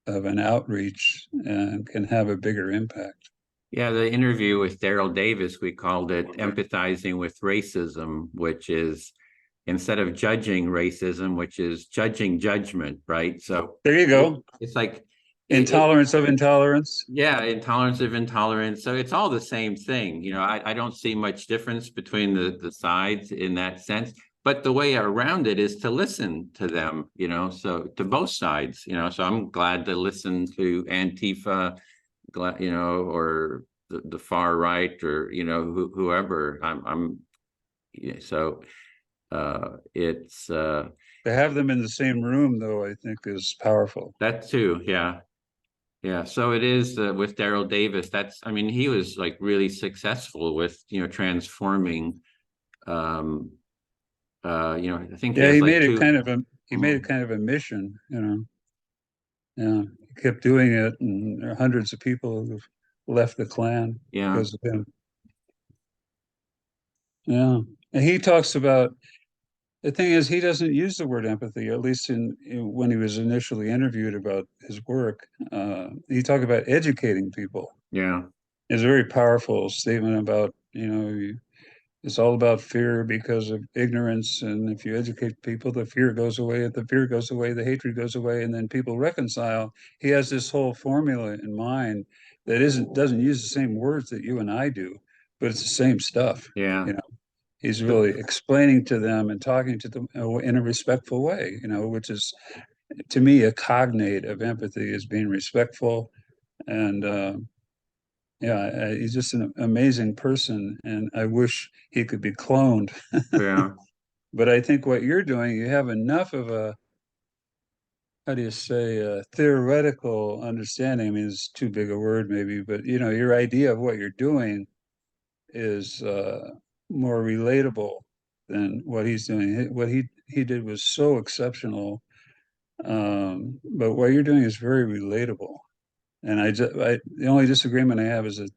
of an outreach and can have a bigger impact. Yeah, the interview with Daryl Davis, we called it Empathizing with Racism, which is instead of judging racism, which is judging judgment, right? So there you go. It's like intolerance of intolerance. Yeah, intolerance of intolerance. So it's all the same thing. I don't see much difference between the sides in that sense. But the way around it is to listen to them, so to both sides, so I'm glad to listen to Antifa, or the far right, or, whoever. It's to have them in the same room, though, I think is powerful. That too. Yeah. So it is with Daryl Davis. He was like really successful with, transforming, I think he made it kind of a mission, Yeah, he kept doing it, and there are hundreds of people who've left the Klan because of him. Yeah, and he talks about, the thing is, he doesn't use the word empathy, at least when he was initially interviewed about his work. He talked about educating people. Yeah, it's a very powerful statement about, it's all about fear because of ignorance. And if you educate people, the fear goes away. If the fear goes away, the hatred goes away, and then people reconcile. He has this whole formula in mind that doesn't use the same words that you and I do, but it's the same stuff. Yeah. He's really explaining to them and talking to them in a respectful way, which is, to me, a cognate of empathy, is being respectful and Yeah, he's just an amazing person, and I wish he could be cloned. Yeah. But I think what you're doing, you have enough of a, how do you say, a theoretical understanding. I mean, it's too big a word maybe, but your idea of what you're doing is more relatable than what he's doing. What he did was so exceptional, but what you're doing is very relatable. And the only disagreement I have is that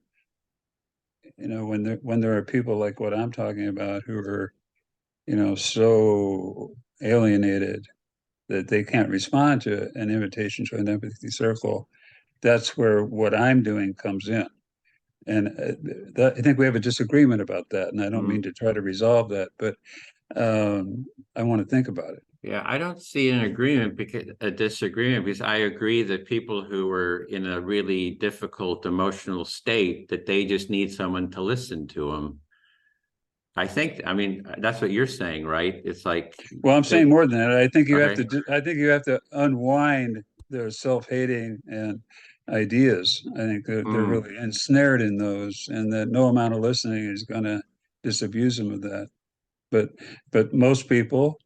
when there are people like what I'm talking about who are so alienated that they can't respond to an invitation to an empathy circle, that's where what I'm doing comes in. And I think we have a disagreement about that, and I don't mean to try to resolve that, but I want to think about it. Yeah, I don't see an agreement because a disagreement, because I agree that people who are in a really difficult emotional state, that they just need someone to listen to them. I mean, that's what you're saying, right? It's like, Well, I'm saying more than that. I think you have okay. to unwind their self-hating and ideas. I think they're really ensnared in those, and that no amount of listening is going to disabuse them of that. But most people,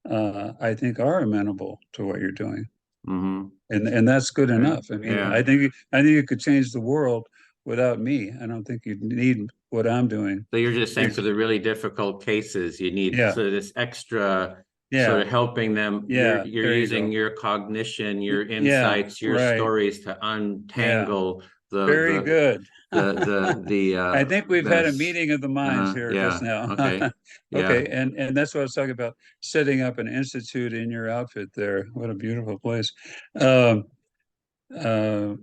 I think, are amenable to what you're doing, and that's good Okay. enough. I mean, Yeah. I think you could change the world without me. I don't think you need what I'm doing. So you're just saying for the really difficult cases, you need Yeah, sort of this extra sort yeah, of helping them. You're yeah. you're There you using go. your cognition, your Yeah, insights, your right. stories to Yeah, untangle the very the good. I think we've had a this. meeting of the minds here just Yeah. now. Okay. Yeah. Okay, and that's what I was talking about, setting up an institute in your outfit there. What a beautiful place. Um,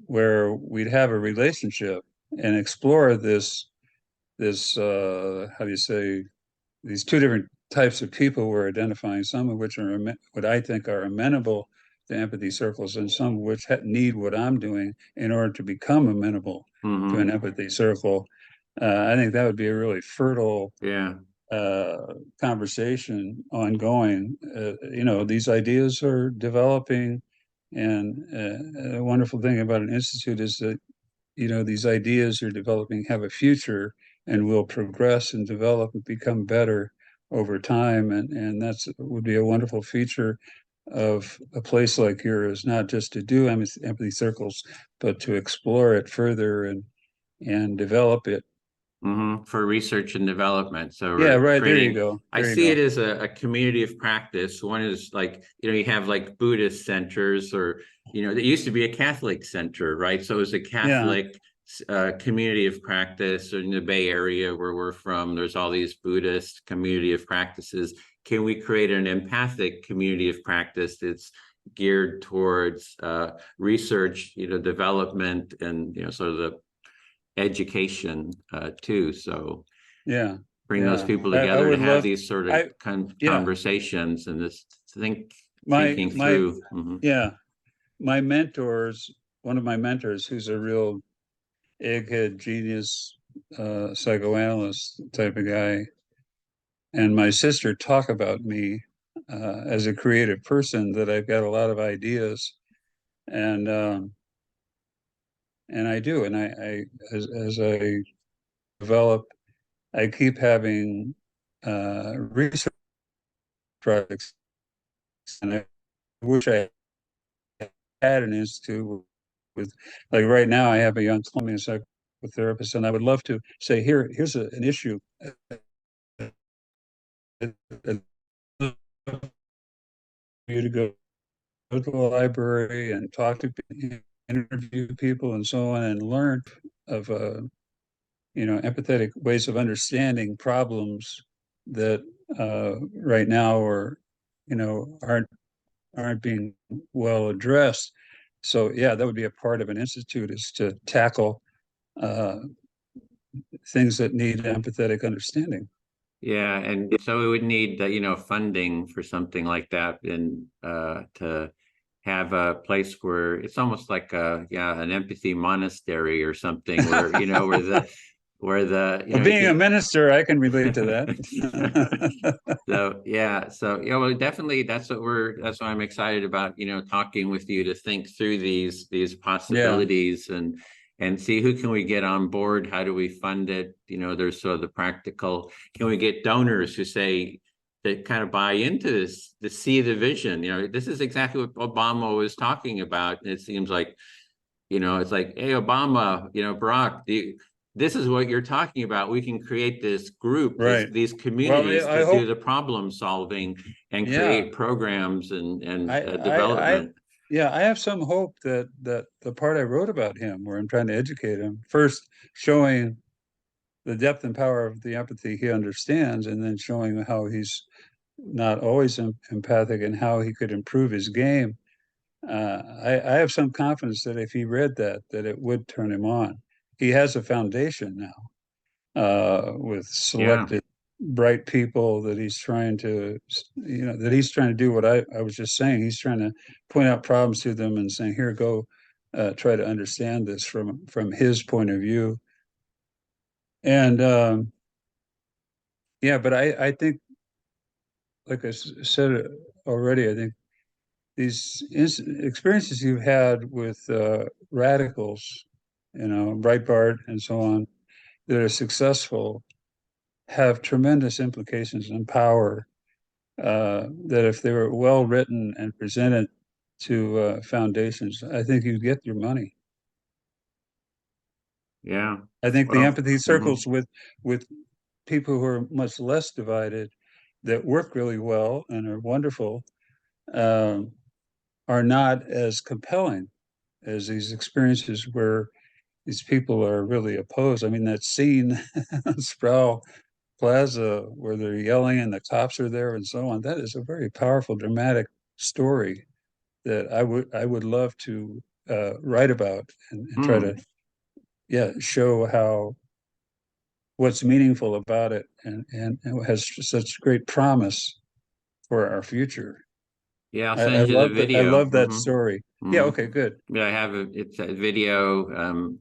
where we'd have a relationship and explore this how do you say, these two different types of people we're identifying, some of which are what I think are amenable to empathy circles, and some of which need what I'm doing in order to become amenable to an empathy circle. I think that would be a really fertile Yeah. conversation ongoing. These ideas are developing, and a wonderful thing about an institute is that these ideas are developing have a future and will progress and develop and become better over time. And that's would be a wonderful feature of a place like yours, not just to do empathy circles, but to explore it further and develop it. For research and development. So Yeah, we're right. There you creating, go. I There you see it go. as a community of practice. One is like, you have like Buddhist centers, or, it used to be a Catholic center, right? So it was a Yeah. Catholic community of practice. In the Bay Area where we're from, there's all these Buddhist community of practices. Can we create an empathic community of practice that's geared towards research, development, and, sort of the education too. So Yeah. bring those Yeah. people I together to would have love, these sort of I, yeah, conversations and this my, thinking my, through. yeah, my mentors, one of my mentors, who's a real egghead genius psychoanalyst type of guy, and my sister talk about me as a creative person, that I've got a lot of ideas, and I do, and as I develop, I keep having research projects, and I wish I had an institute with, like right now, I have a young Colombian psychotherapist, and I would love to say, here's an issue. You to go to the library and talk to, interview people and so on, and learn of empathetic ways of understanding problems that right now are aren't being well addressed. So yeah, that would be a part of an institute, is to tackle uh, things that need empathetic understanding. Yeah, and so we would need funding for something like that, and to have a place where it's almost like an empathy monastery or something, where you Being a can. minister, I can relate to that. So well, definitely that's what I'm excited about, talking with you to think through these Yeah, possibilities, and and see who can we get on board, how do we fund it, there's sort of the practical, can we get donors who say, that kind of buy into this, to see the vision. This is exactly what Obama was talking about. And it seems like, it's like, hey, Obama, Barack, this is what you're talking about. We can create this group, Right. these Well, communities I to do hope, the problem solving and yeah, create programs and I, development. yeah, I have some hope that the part I wrote about him, where I'm trying to educate him, first showing the depth and power of the empathy he understands, and then showing how he's not always empathic and how he could improve his game. I have some confidence that if he read that it would turn him on. He has a foundation now, with Yeah. selected bright people that he's trying to, that he's trying to do what I was just saying. He's trying to point out problems to them and saying, here, go try to understand this from his point of view. And yeah, but I think, like I said already, I think these experiences you've had with radicals, Breitbart and so on, that are successful have tremendous implications and power, that if they were well written and presented to foundations, I think you'd get your money. Yeah. I think the Well, empathy circles with people who are much less divided, that work really well and are wonderful, um, are not as compelling as these experiences where these people are really opposed. I mean, that scene on Sproul Plaza where they're yelling and the cops are there and so on, that is a very powerful, dramatic story that I would love to write about and try to, yeah, show how, what's meaningful about it, and it has such great promise for our future. yeah, I'll I send you the love that. I video. love that story. Yeah. Okay. Good. Yeah, I have it's a video.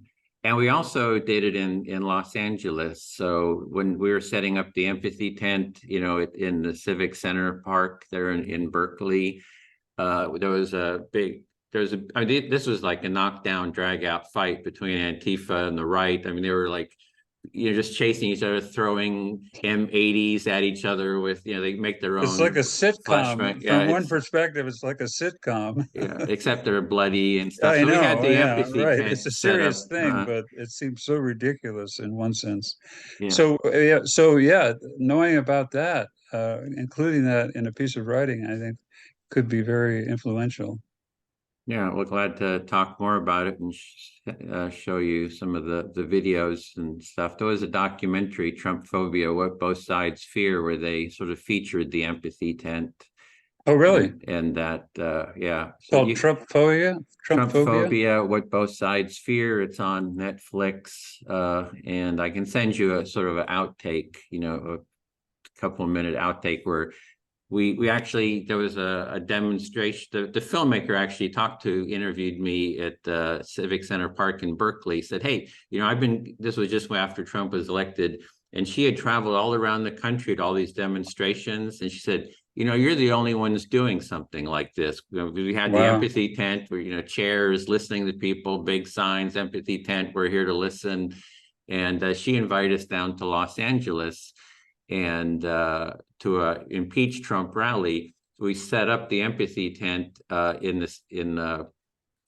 And we also did it in Los Angeles. So when we were setting up the empathy tent, in the Civic Center Park there in Berkeley, there was I mean, this was like a knockdown, drag out fight between Antifa and the right. I mean, they were like, just chasing each other, throwing M80s at each other with, they make their It's like own a sitcom. flashbang. Yeah, From one it's, perspective, it's like a sitcom. yeah, except they're bloody and stuff. I So we had know. the Yeah. empathy Right. It's tent a set serious up. thing, but it seems so ridiculous in one sense. Yeah. So yeah. So yeah, knowing about that, including that in a piece of writing, I think could be very influential. Yeah, we're glad to talk more about it and show you some of the videos and stuff. There was a documentary, Trump Phobia, What Both Sides Fear, where they sort of featured the empathy tent. Oh, really? And that, yeah. So Called Trump phobia? Trump Trump phobia? Phobia, What Both Sides Fear. It's on Netflix. And I can send you a sort of an outtake, a couple of minute outtake where we actually, there was a demonstration. The filmmaker actually interviewed me at Civic Center Park in Berkeley, said, hey, this was just after Trump was elected, and she had traveled all around the country at all these demonstrations. And she said, you're the only ones doing something like this. We had the Wow. empathy tent where, chairs, listening to people, big signs, empathy tent, we're here to listen. And she invited us down to Los Angeles and to impeach Trump rally. We set up the empathy tent in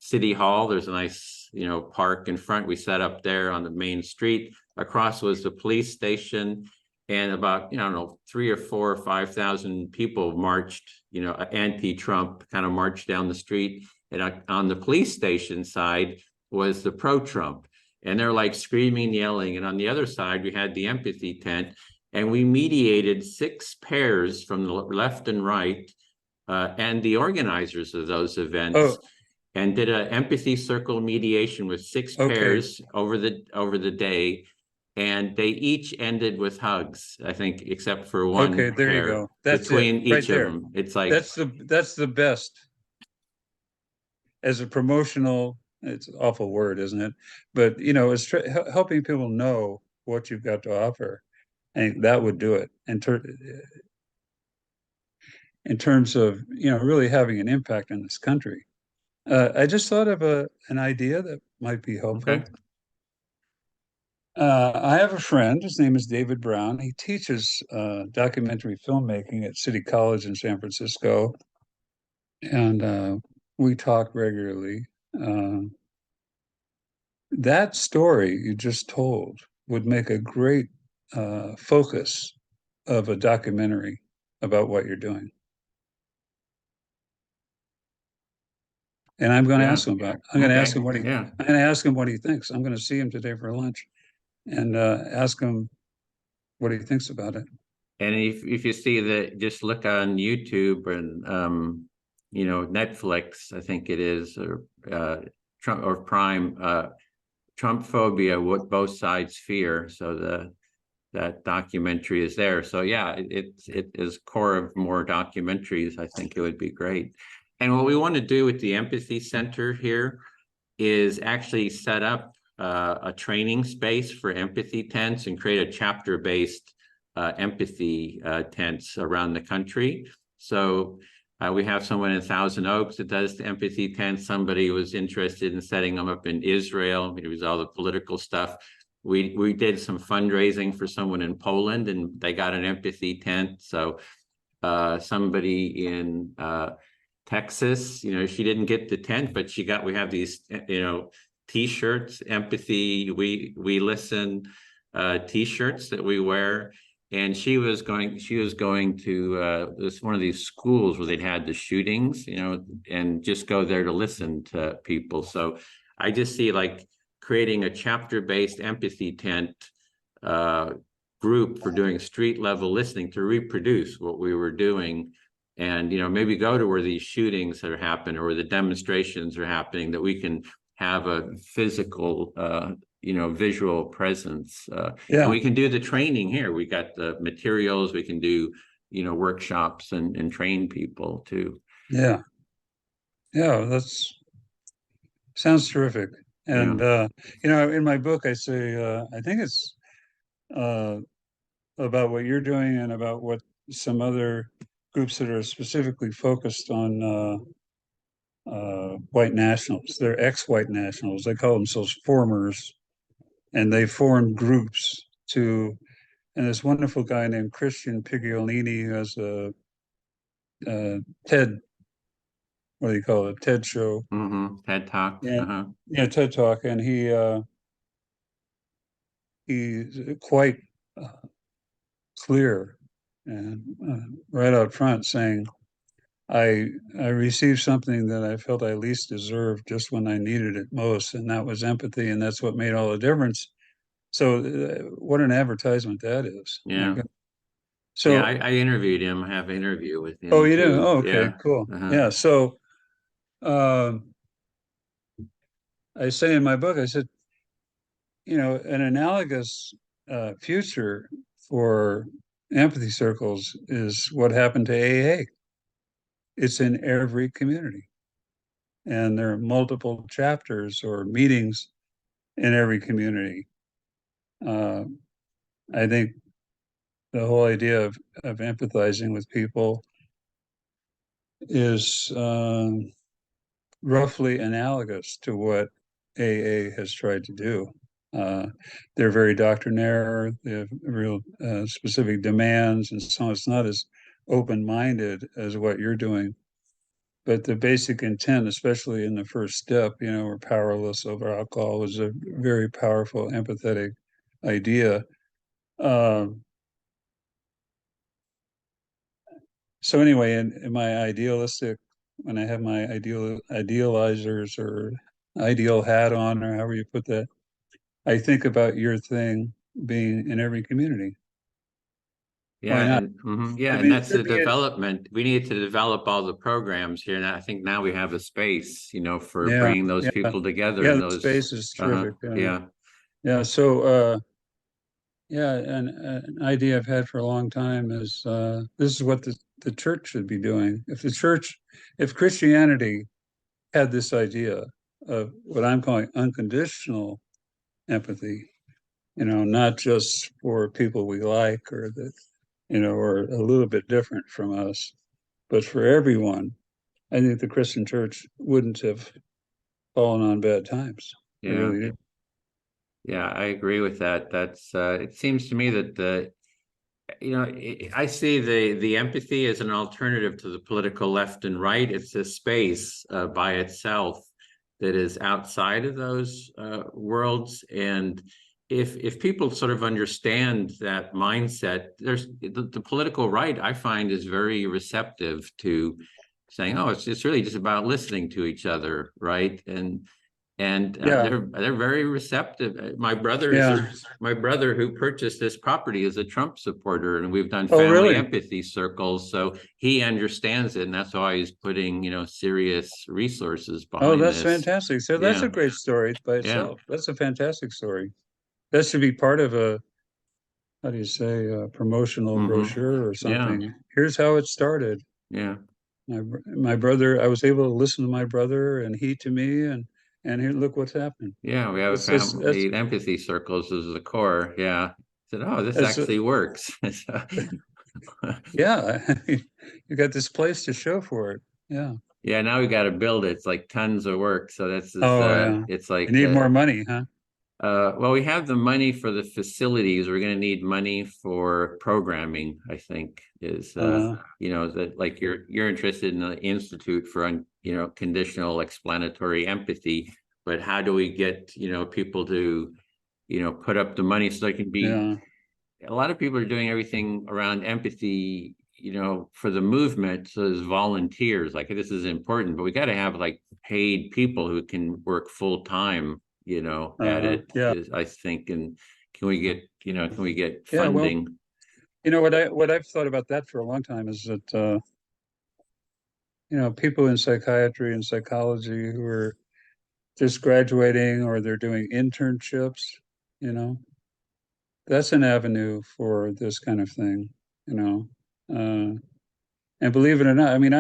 City Hall. There's a nice, park in front. We set up there on the main street. Across was the police station, and about, I don't know, 3 or 4 or 5,000 people marched, anti-Trump, kind of marched down the street. And on the police station side was the pro-Trump, and they're like screaming, yelling. And on the other side, we had the empathy tent. And we mediated 6 pairs from the left and right, and the organizers of those events, Oh, and did an empathy circle mediation with 6 okay. pairs over the day. And they each ended with hugs, I think, except for one Okay, there you pair go. That's it, between right each of there. them. It's like, That's the best as a promotional. It's an awful word, isn't it? But it's helping people know what you've got to offer. I think that would do it in terms of really having an impact in this country. I just thought of an idea that might be helpful. okay. I have a friend. His name is David Brown. He teaches documentary filmmaking at City College in San Francisco, and we talk regularly. Uh, that story you just told would make a great focus of a documentary about what you're doing. And I'm going to Yeah. ask him about. I'm going to ask Okay. him what he. Yeah. I'm going to ask him what he thinks. I'm going to see him today for lunch, and ask him what he thinks about it. And if you see that, just look on YouTube and Netflix, I think it is, or Trump or Prime, Trump phobia, what both sides fear. So that documentary is there. So yeah, it is core of more documentaries. I think it would be great. And what we want to do with the Empathy Center here is actually set up a training space for empathy tents and create a chapter-based empathy tents around the country. So we have someone in Thousand Oaks that does the empathy tents. Somebody was interested in setting them up in Israel. It was all the political stuff. We did some fundraising for someone in Poland, and they got an empathy tent. So somebody in Texas, she didn't get the tent, but we have these, T-shirts, empathy, we listen, T-shirts that we wear. And she was going to this one of these schools where they'd had the shootings, and just go there to listen to people. So I just see like creating a chapter-based empathy tent group for doing street level listening to reproduce what we were doing, and maybe go to where these shootings are happening or where the demonstrations are happening, that we can have a physical visual presence, and we can do the training here. We got the materials, we can do workshops and train people too. Yeah, that's sounds terrific. And in my book I say I think it's about what you're doing and about what some other groups that are specifically focused on white nationals. They're ex-white nationals. They call themselves formers, and they formed groups to. And this wonderful guy named Christian Pigliolini, who has a TED, what do you call it, TED show? TED Talk. Yeah, TED Talk, and he's quite clear and right out front saying, I received something that I felt I least deserved just when I needed it most, and that was empathy, and that's what made all the difference. So, what an advertisement that is! My Yeah. God. Yeah, So, I interviewed him. I have an interview with oh, him you do? too. Oh, okay, Yeah. cool. Yeah. So, um, I say in my book, I said, an analogous future for empathy circles is what happened to AA. It's in every community, and there are multiple chapters or meetings in every community. Uh, I think the whole idea of empathizing with people is roughly analogous to what AA has tried to do. Uh, they're very doctrinaire, they have real specific demands, and so it's not as open-minded as what you're doing. But the basic intent, especially in the first step, we're powerless over alcohol, is a very powerful, empathetic idea. So anyway, in my idealistic, when I have my idealizers or ideal hat on, or however you put that, I think about your thing being in every community. Yeah, Why not? I and mean, it that's the should be it. development. We need to develop all the programs here, and I think now we have a space, for Yeah, bringing those yeah, people together yeah. in The those. space is terrific. Yeah, Yeah. So, yeah, an idea I've had for a long time is this is what the church should be doing. If Christianity had this idea of what I'm calling unconditional empathy, not just for people we like or that, or a little bit different from us, but for everyone, I think the Christian church wouldn't have fallen on bad times. I yeah. really do. Yeah, I agree with that. That's it seems to me that I see the empathy as an alternative to the political left and right. It's a space by itself that is outside of those worlds. And if people sort of understand that mindset, there's the political right, I find, is very receptive to saying, oh, it's really just about listening to each other, right? And Yeah, they're very receptive. yeah. My brother who purchased this property is a Trump supporter, and we've done Oh, family really? empathy circles, so he understands it, and that's why he's putting serious resources Oh, behind that's this. fantastic. So that's Yeah, a great story by yeah, itself. That's a fantastic story. That should be part of a, how do you say, a promotional brochure or yeah, something. Here's how it started. yeah, My brother, I was able to listen to my brother and he to me, and here, look what's happened. yeah. We have a It's just family empathy circles as the core. Yeah, I said, oh, this that's actually works. yeah. You got this place to show for it. Yeah. Yeah, now we got to build it. It's like tons of work. So Oh, yeah. it's You like need more money, huh? well, we have the money for the facilities. We're going to need money for programming, I think, is Uh, that, like, you're interested in the Institute for Conditional Explanatory Empathy, but how do we get people to put up the money so they can be? yeah. A lot of people are doing everything around empathy, for the movement. So as volunteers, like, this is important, but we got to have like paid people who can work full time, at it, Yeah. is, I think. And can we get Yeah. Well, funding? what I've thought about that for a long time is that people in psychiatry and psychology who are just graduating or they're doing internships, you know, that's an avenue for this kind of thing, you know. And believe it or not, I mean,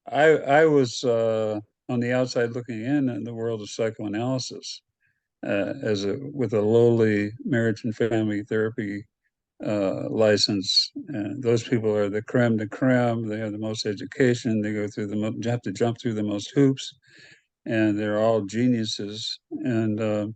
I was on the outside looking in the world of psychoanalysis as a with a lowly marriage and family therapy license. And those people are the creme de creme. They have the most education. They go through you have to jump through the most hoops, and they're all geniuses. And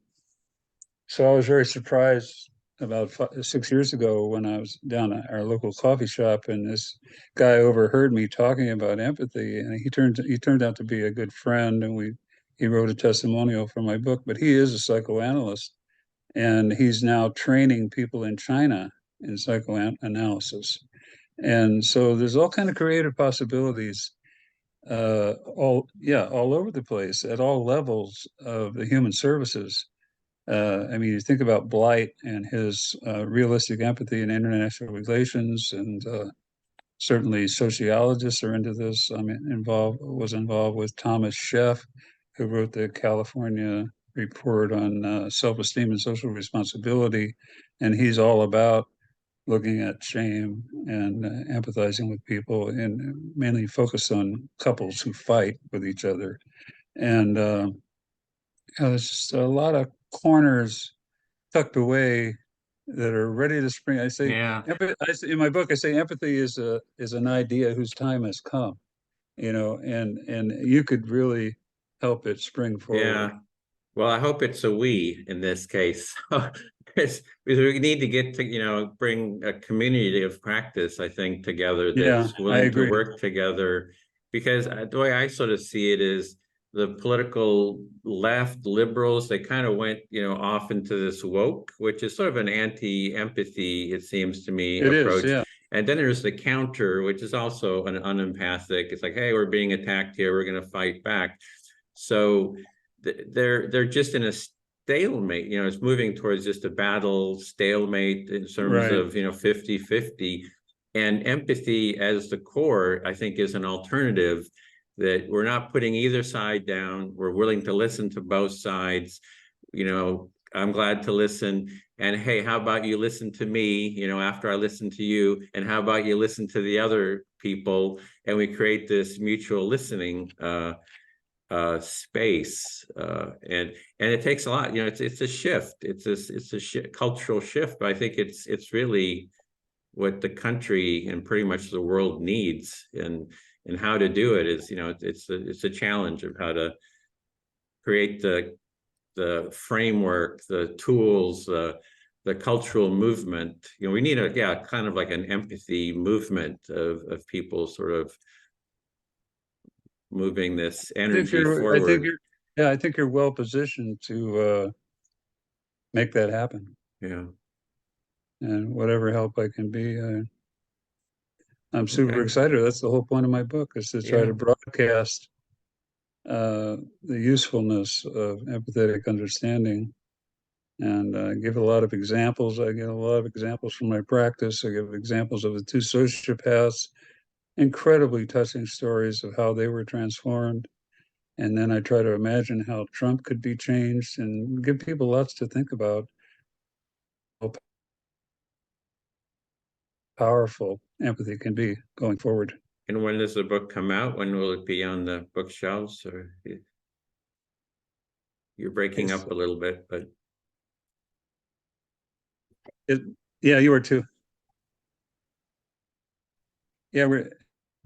so I was very surprised about 6 years ago when I was down at our local coffee shop, and this guy overheard me talking about empathy, and he turned out to be a good friend, and he wrote a testimonial for my book. But he is a psychoanalyst, and he's now training people in China in psychoanalysis. And so there's all kind of creative possibilities, all over the place at all levels of the human services. I mean, you think about Blight and his realistic empathy in international relations, and certainly sociologists are into this. I mean, was involved with Thomas Sheff, who wrote the California report on self-esteem and social responsibility, and he's all about looking at shame and empathizing with people, and mainly focused on couples who fight with each other. And there's just a lot of corners tucked away that are ready to spring. Yeah, I say in my book, I say empathy is an idea whose time has come, and you could really help it spring forward. yeah. Well, I hope it's a we in this case. Because we need to get to, bring a community of practice, I think, together Yeah, that's I willing to agree. work together. Because the way I sort of see it is the political left liberals, they kind of went, off into this woke, which is sort of an anti-empathy, it seems to me, It is, approach. yeah. And then there's the counter, which is also an unempathic. It's like, hey, we're being attacked here, we're going to fight back. So they're just in a stalemate. It's moving towards just a battle stalemate in terms Right. of 50-50. And empathy as the core, I think, is an alternative, that we're not putting either side down. We're willing to listen to both sides. I'm glad to listen. And hey, how about you listen to me, after I listen to you? And how about you listen to the other people? And we create this mutual listening space, and it takes a lot. It's a shift. It's a cultural shift, but I think it's really what the country and pretty much the world needs. And how to do it is, it's a challenge of how to create the the framework, the tools, the cultural movement. You know, we need kind of like an empathy movement of people sort of moving this energy forward. I think you're well positioned to make that happen. Yeah. And whatever help I can be, I'm super Okay. excited. That's the whole point of my book, is to try Yeah. to broadcast the usefulness of empathetic understanding, and give a lot of examples. I give a lot of examples from my practice. I give examples of the two sociopaths, incredibly touching stories of how they were transformed. And then I try to imagine how Trump could be changed, and give people lots to think about how powerful empathy can be going forward. And when does the book come out? When will it be on the bookshelves? Or you're breaking up a little bit, but Yeah, you are too. Yeah,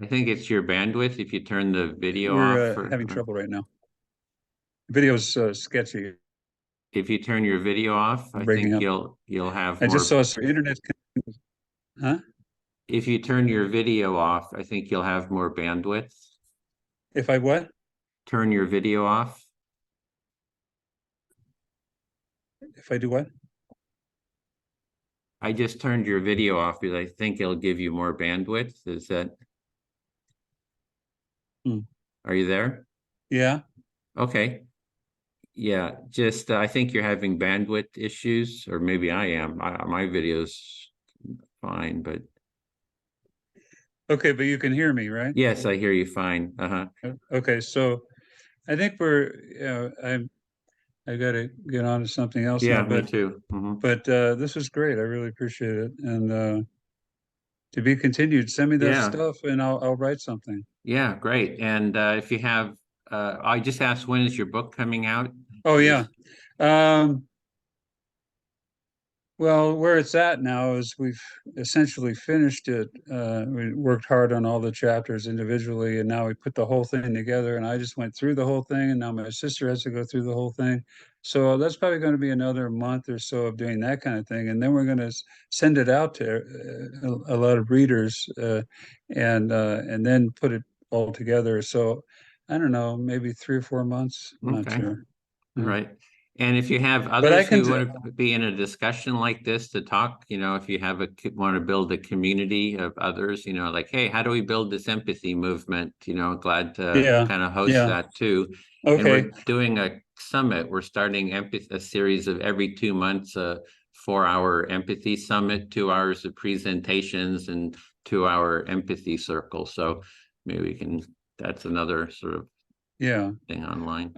I think it's your bandwidth. If you turn the video off, we're having trouble right now. The video's sketchy. If you turn your video off, I Breaking think up. you'll have I more. just saw some internet. Huh? If you turn your video off, I think you'll have more bandwidth. If I what? Turn your video off. If I do what? I just turned your video off because I think it'll give you more bandwidth. Is that? Are you there? Yeah. Okay. Yeah, just I think you're having bandwidth issues, or maybe I am. My video's fine, but Okay, but you can hear me, right? yes, I hear you fine. Okay, so I think I got to get on to something else Yeah, now, me too. but this was great. I really appreciate it, and to be continued. Send me that Yeah. stuff, and I'll write something. Yeah, great. And if you have, I just asked, when is your book coming out? Oh yeah. Well, where it's at now is we've essentially finished it. We worked hard on all the chapters individually, and now we put the whole thing together. And I just went through the whole thing, and now my sister has to go through the whole thing. So that's probably going to be another month or so of doing that kind of thing, and then we're going to send it out to a lot of readers, and then put it all together. So I don't know, maybe 3 or 4 months. I'm not sure. Right. And if you have But others who want to be in a discussion like this to talk, if you have want to build a community of others, like, hey, how do we build this empathy movement? Glad to kind of host that too. Okay. And we're doing a summit. We're starting a series of every 2 months, 4-hour empathy summit, 2 hours of presentations, and 2-hour empathy circle. So maybe we can, that's another sort of thing online.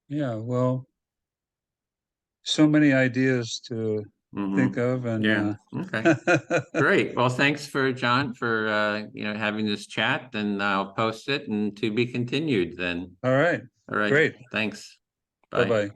Yeah, well, so many ideas to think of, and okay. Great. Well, thanks John for having this chat, and I'll post it, and to be continued then. All right. All right. Great. Thanks. Bye-bye.